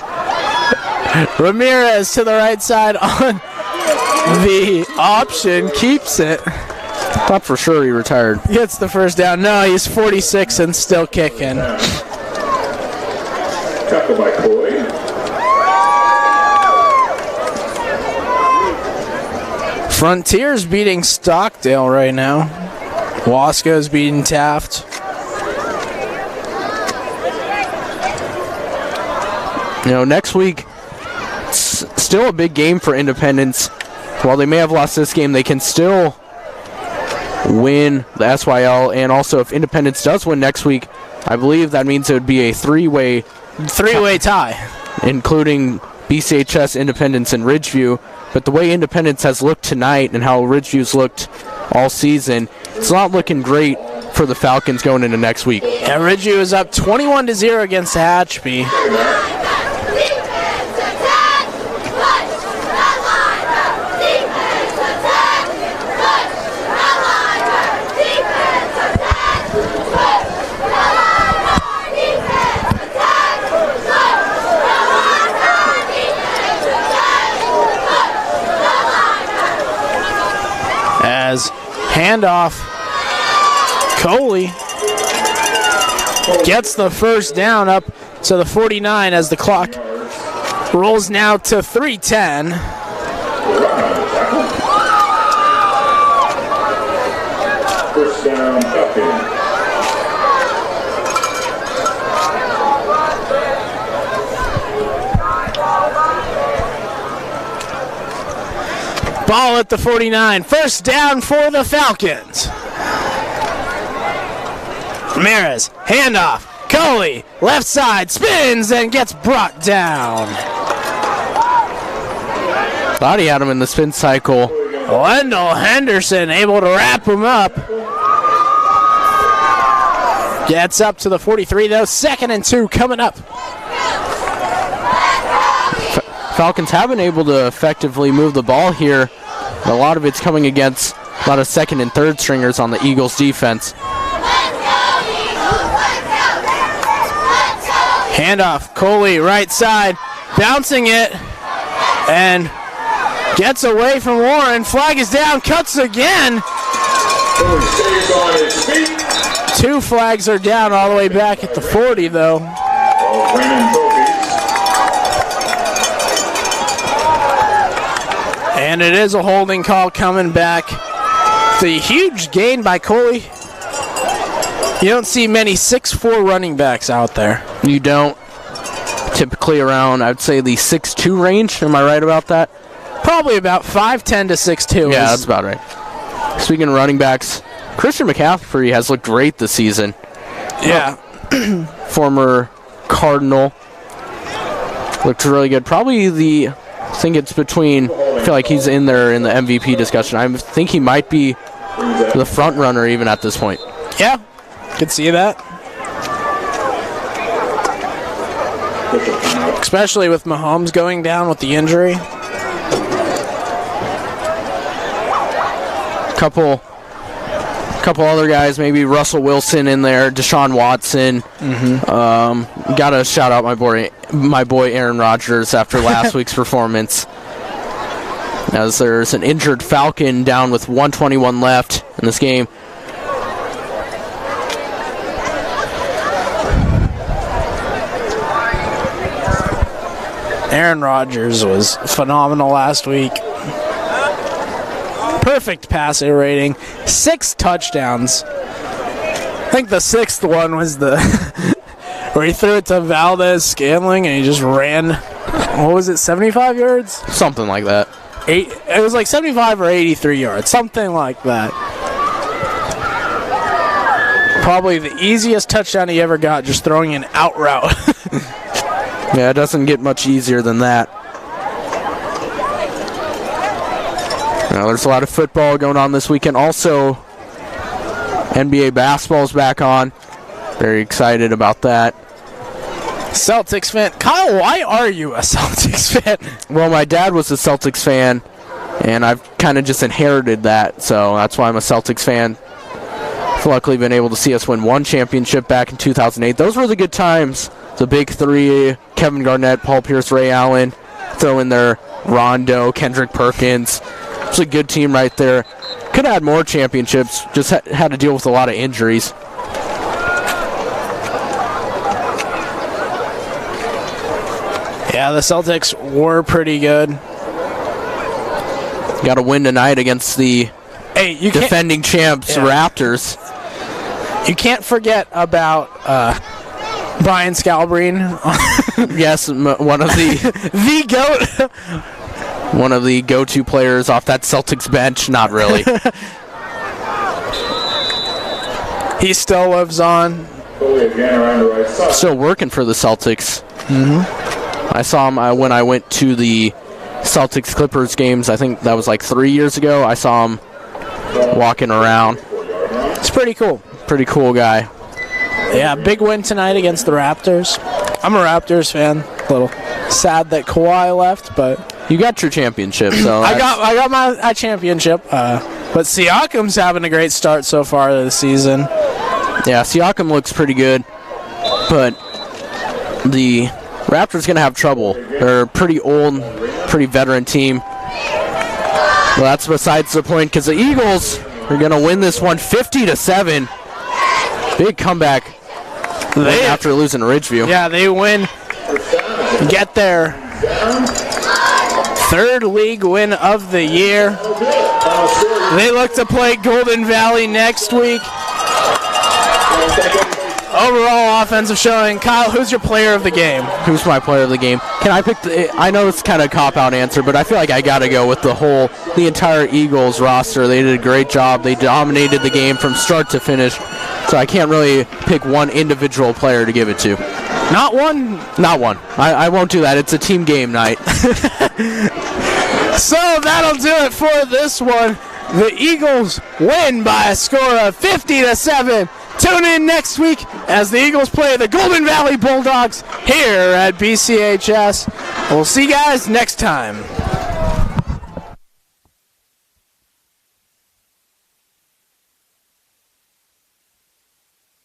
Ramirez to the right side on the option, keeps it. Thought for sure he retired. Gets the first down. No, he's 46 and still kicking. Tackle by Coy. Frontier's beating Stockdale right now. Wasco's beating Taft. You know, next week, it's still a big game for Independence. While they may have lost this game, they can still win the SYL. And also, if Independence does win next week, I believe that means it would be a three-way tie, including BCHS, Independence, and Ridgeview. But the way Independence has looked tonight and how Ridgeview's looked all season, it's not looking great for the Falcons going into next week. Yeah, Ridgeview is up 21-0 against Hatchby. As handoff, Coley gets the first down up to the 49 as the clock rolls now to 3:10. First down, Falcons. Ball at the 49. First down for the Falcons. Ramirez, handoff. Coley, left side, spins and gets brought down. Thought he had him in the spin cycle. Wendell Henderson able to wrap him up. Gets up to the 43 though. 2nd and 2 coming up. Falcons have been able to effectively move the ball here. A lot of it's coming against a lot of 2nd and 3rd stringers on the Eagles defense. Handoff, Coley, right side, bouncing it, and gets away from Warren. Flag is down, cuts again. Coley stays on his feet. 2 flags are down all the way back at the 40, though. All winning trophies. And it is a holding call coming back. The huge gain by Coley. You don't see many 6'4" running backs out there. You don't. Typically around, I'd say, the 6'2" range. Am I right about that? Probably about 5'10" to 6'2". Yeah, that's about right. Speaking of running backs, Christian McCaffrey has looked great this season. Yeah. Former Cardinal. Looked really good. Probably I think it's between, I feel like he's in there in the MVP discussion. I think he might be the front runner even at this point. Yeah, could see that. Especially with Mahomes going down with the injury. Couple other guys, maybe Russell Wilson in there, Deshaun Watson. Gotta shout out my boy Aaron Rodgers after last week's performance. As there's an injured Falcon down with 1:21 left in this game. Aaron Rodgers was phenomenal last week. Perfect passer rating, 6 touchdowns. I think the 6th one was the where he threw it to Valdez Scanling and he just ran. What was it, 75 yards? Something like that. It was like 75 or 83 yards, something like that. Probably the easiest touchdown he ever got, just throwing an out route. Yeah, it doesn't get much easier than that. Now, there's a lot of football going on this weekend. Also, NBA basketball is back on. Very excited about that. Celtics fan. Kyle, why are you a Celtics fan? Well, my dad was a Celtics fan, and I've kind of just inherited that, so that's why I'm a Celtics fan. I've luckily been able to see us win one championship back in 2008. Those were the good times. The big three, Kevin Garnett, Paul Pierce, Ray Allen, throw in there Rondo, Kendrick Perkins. It's a good team right there. Could have had more championships, just had to deal with a lot of injuries. Yeah, the Celtics were pretty good. Got to win tonight against the defending champs, Raptors. You can't forget about Brian Scalabrine. Yes, one of the GOAT. One of the go-to players off that Celtics bench. Not really. He still lives on. Still working for the Celtics. I saw him when I went to the Celtics Clippers games. I think that was like 3 years ago. I saw him walking around. It's pretty cool. Pretty cool guy. Yeah, big win tonight against the Raptors. I'm a Raptors fan. A little sad that Kawhi left, but you got your championship. So I got my championship. But Siakam's having a great start so far this season. Yeah, Siakam looks pretty good, but the Raptors going to have trouble. They're a pretty old, pretty veteran team. Well, that's besides the point, because the Eagles are going to win this one 50-7. Big comeback after losing to Ridgeview. Yeah, they win. Get their third league win of the year. They look to play Golden Valley next week. Overall offensive showing. Kyle, who's your player of the game? Who's my player of the game? Can I pick I know it's kind of a cop-out answer, but I feel like I got to go with the entire Eagles roster. They did a great job. They dominated the game from start to finish. So I can't really pick one individual player to give it to. Not one? Not one. I won't do that. It's a team game night. So that'll do it for this one. The Eagles win by a score of 50-7. Tune in next week as the Eagles play the Golden Valley Bulldogs here at BCHS. We'll see you guys next time.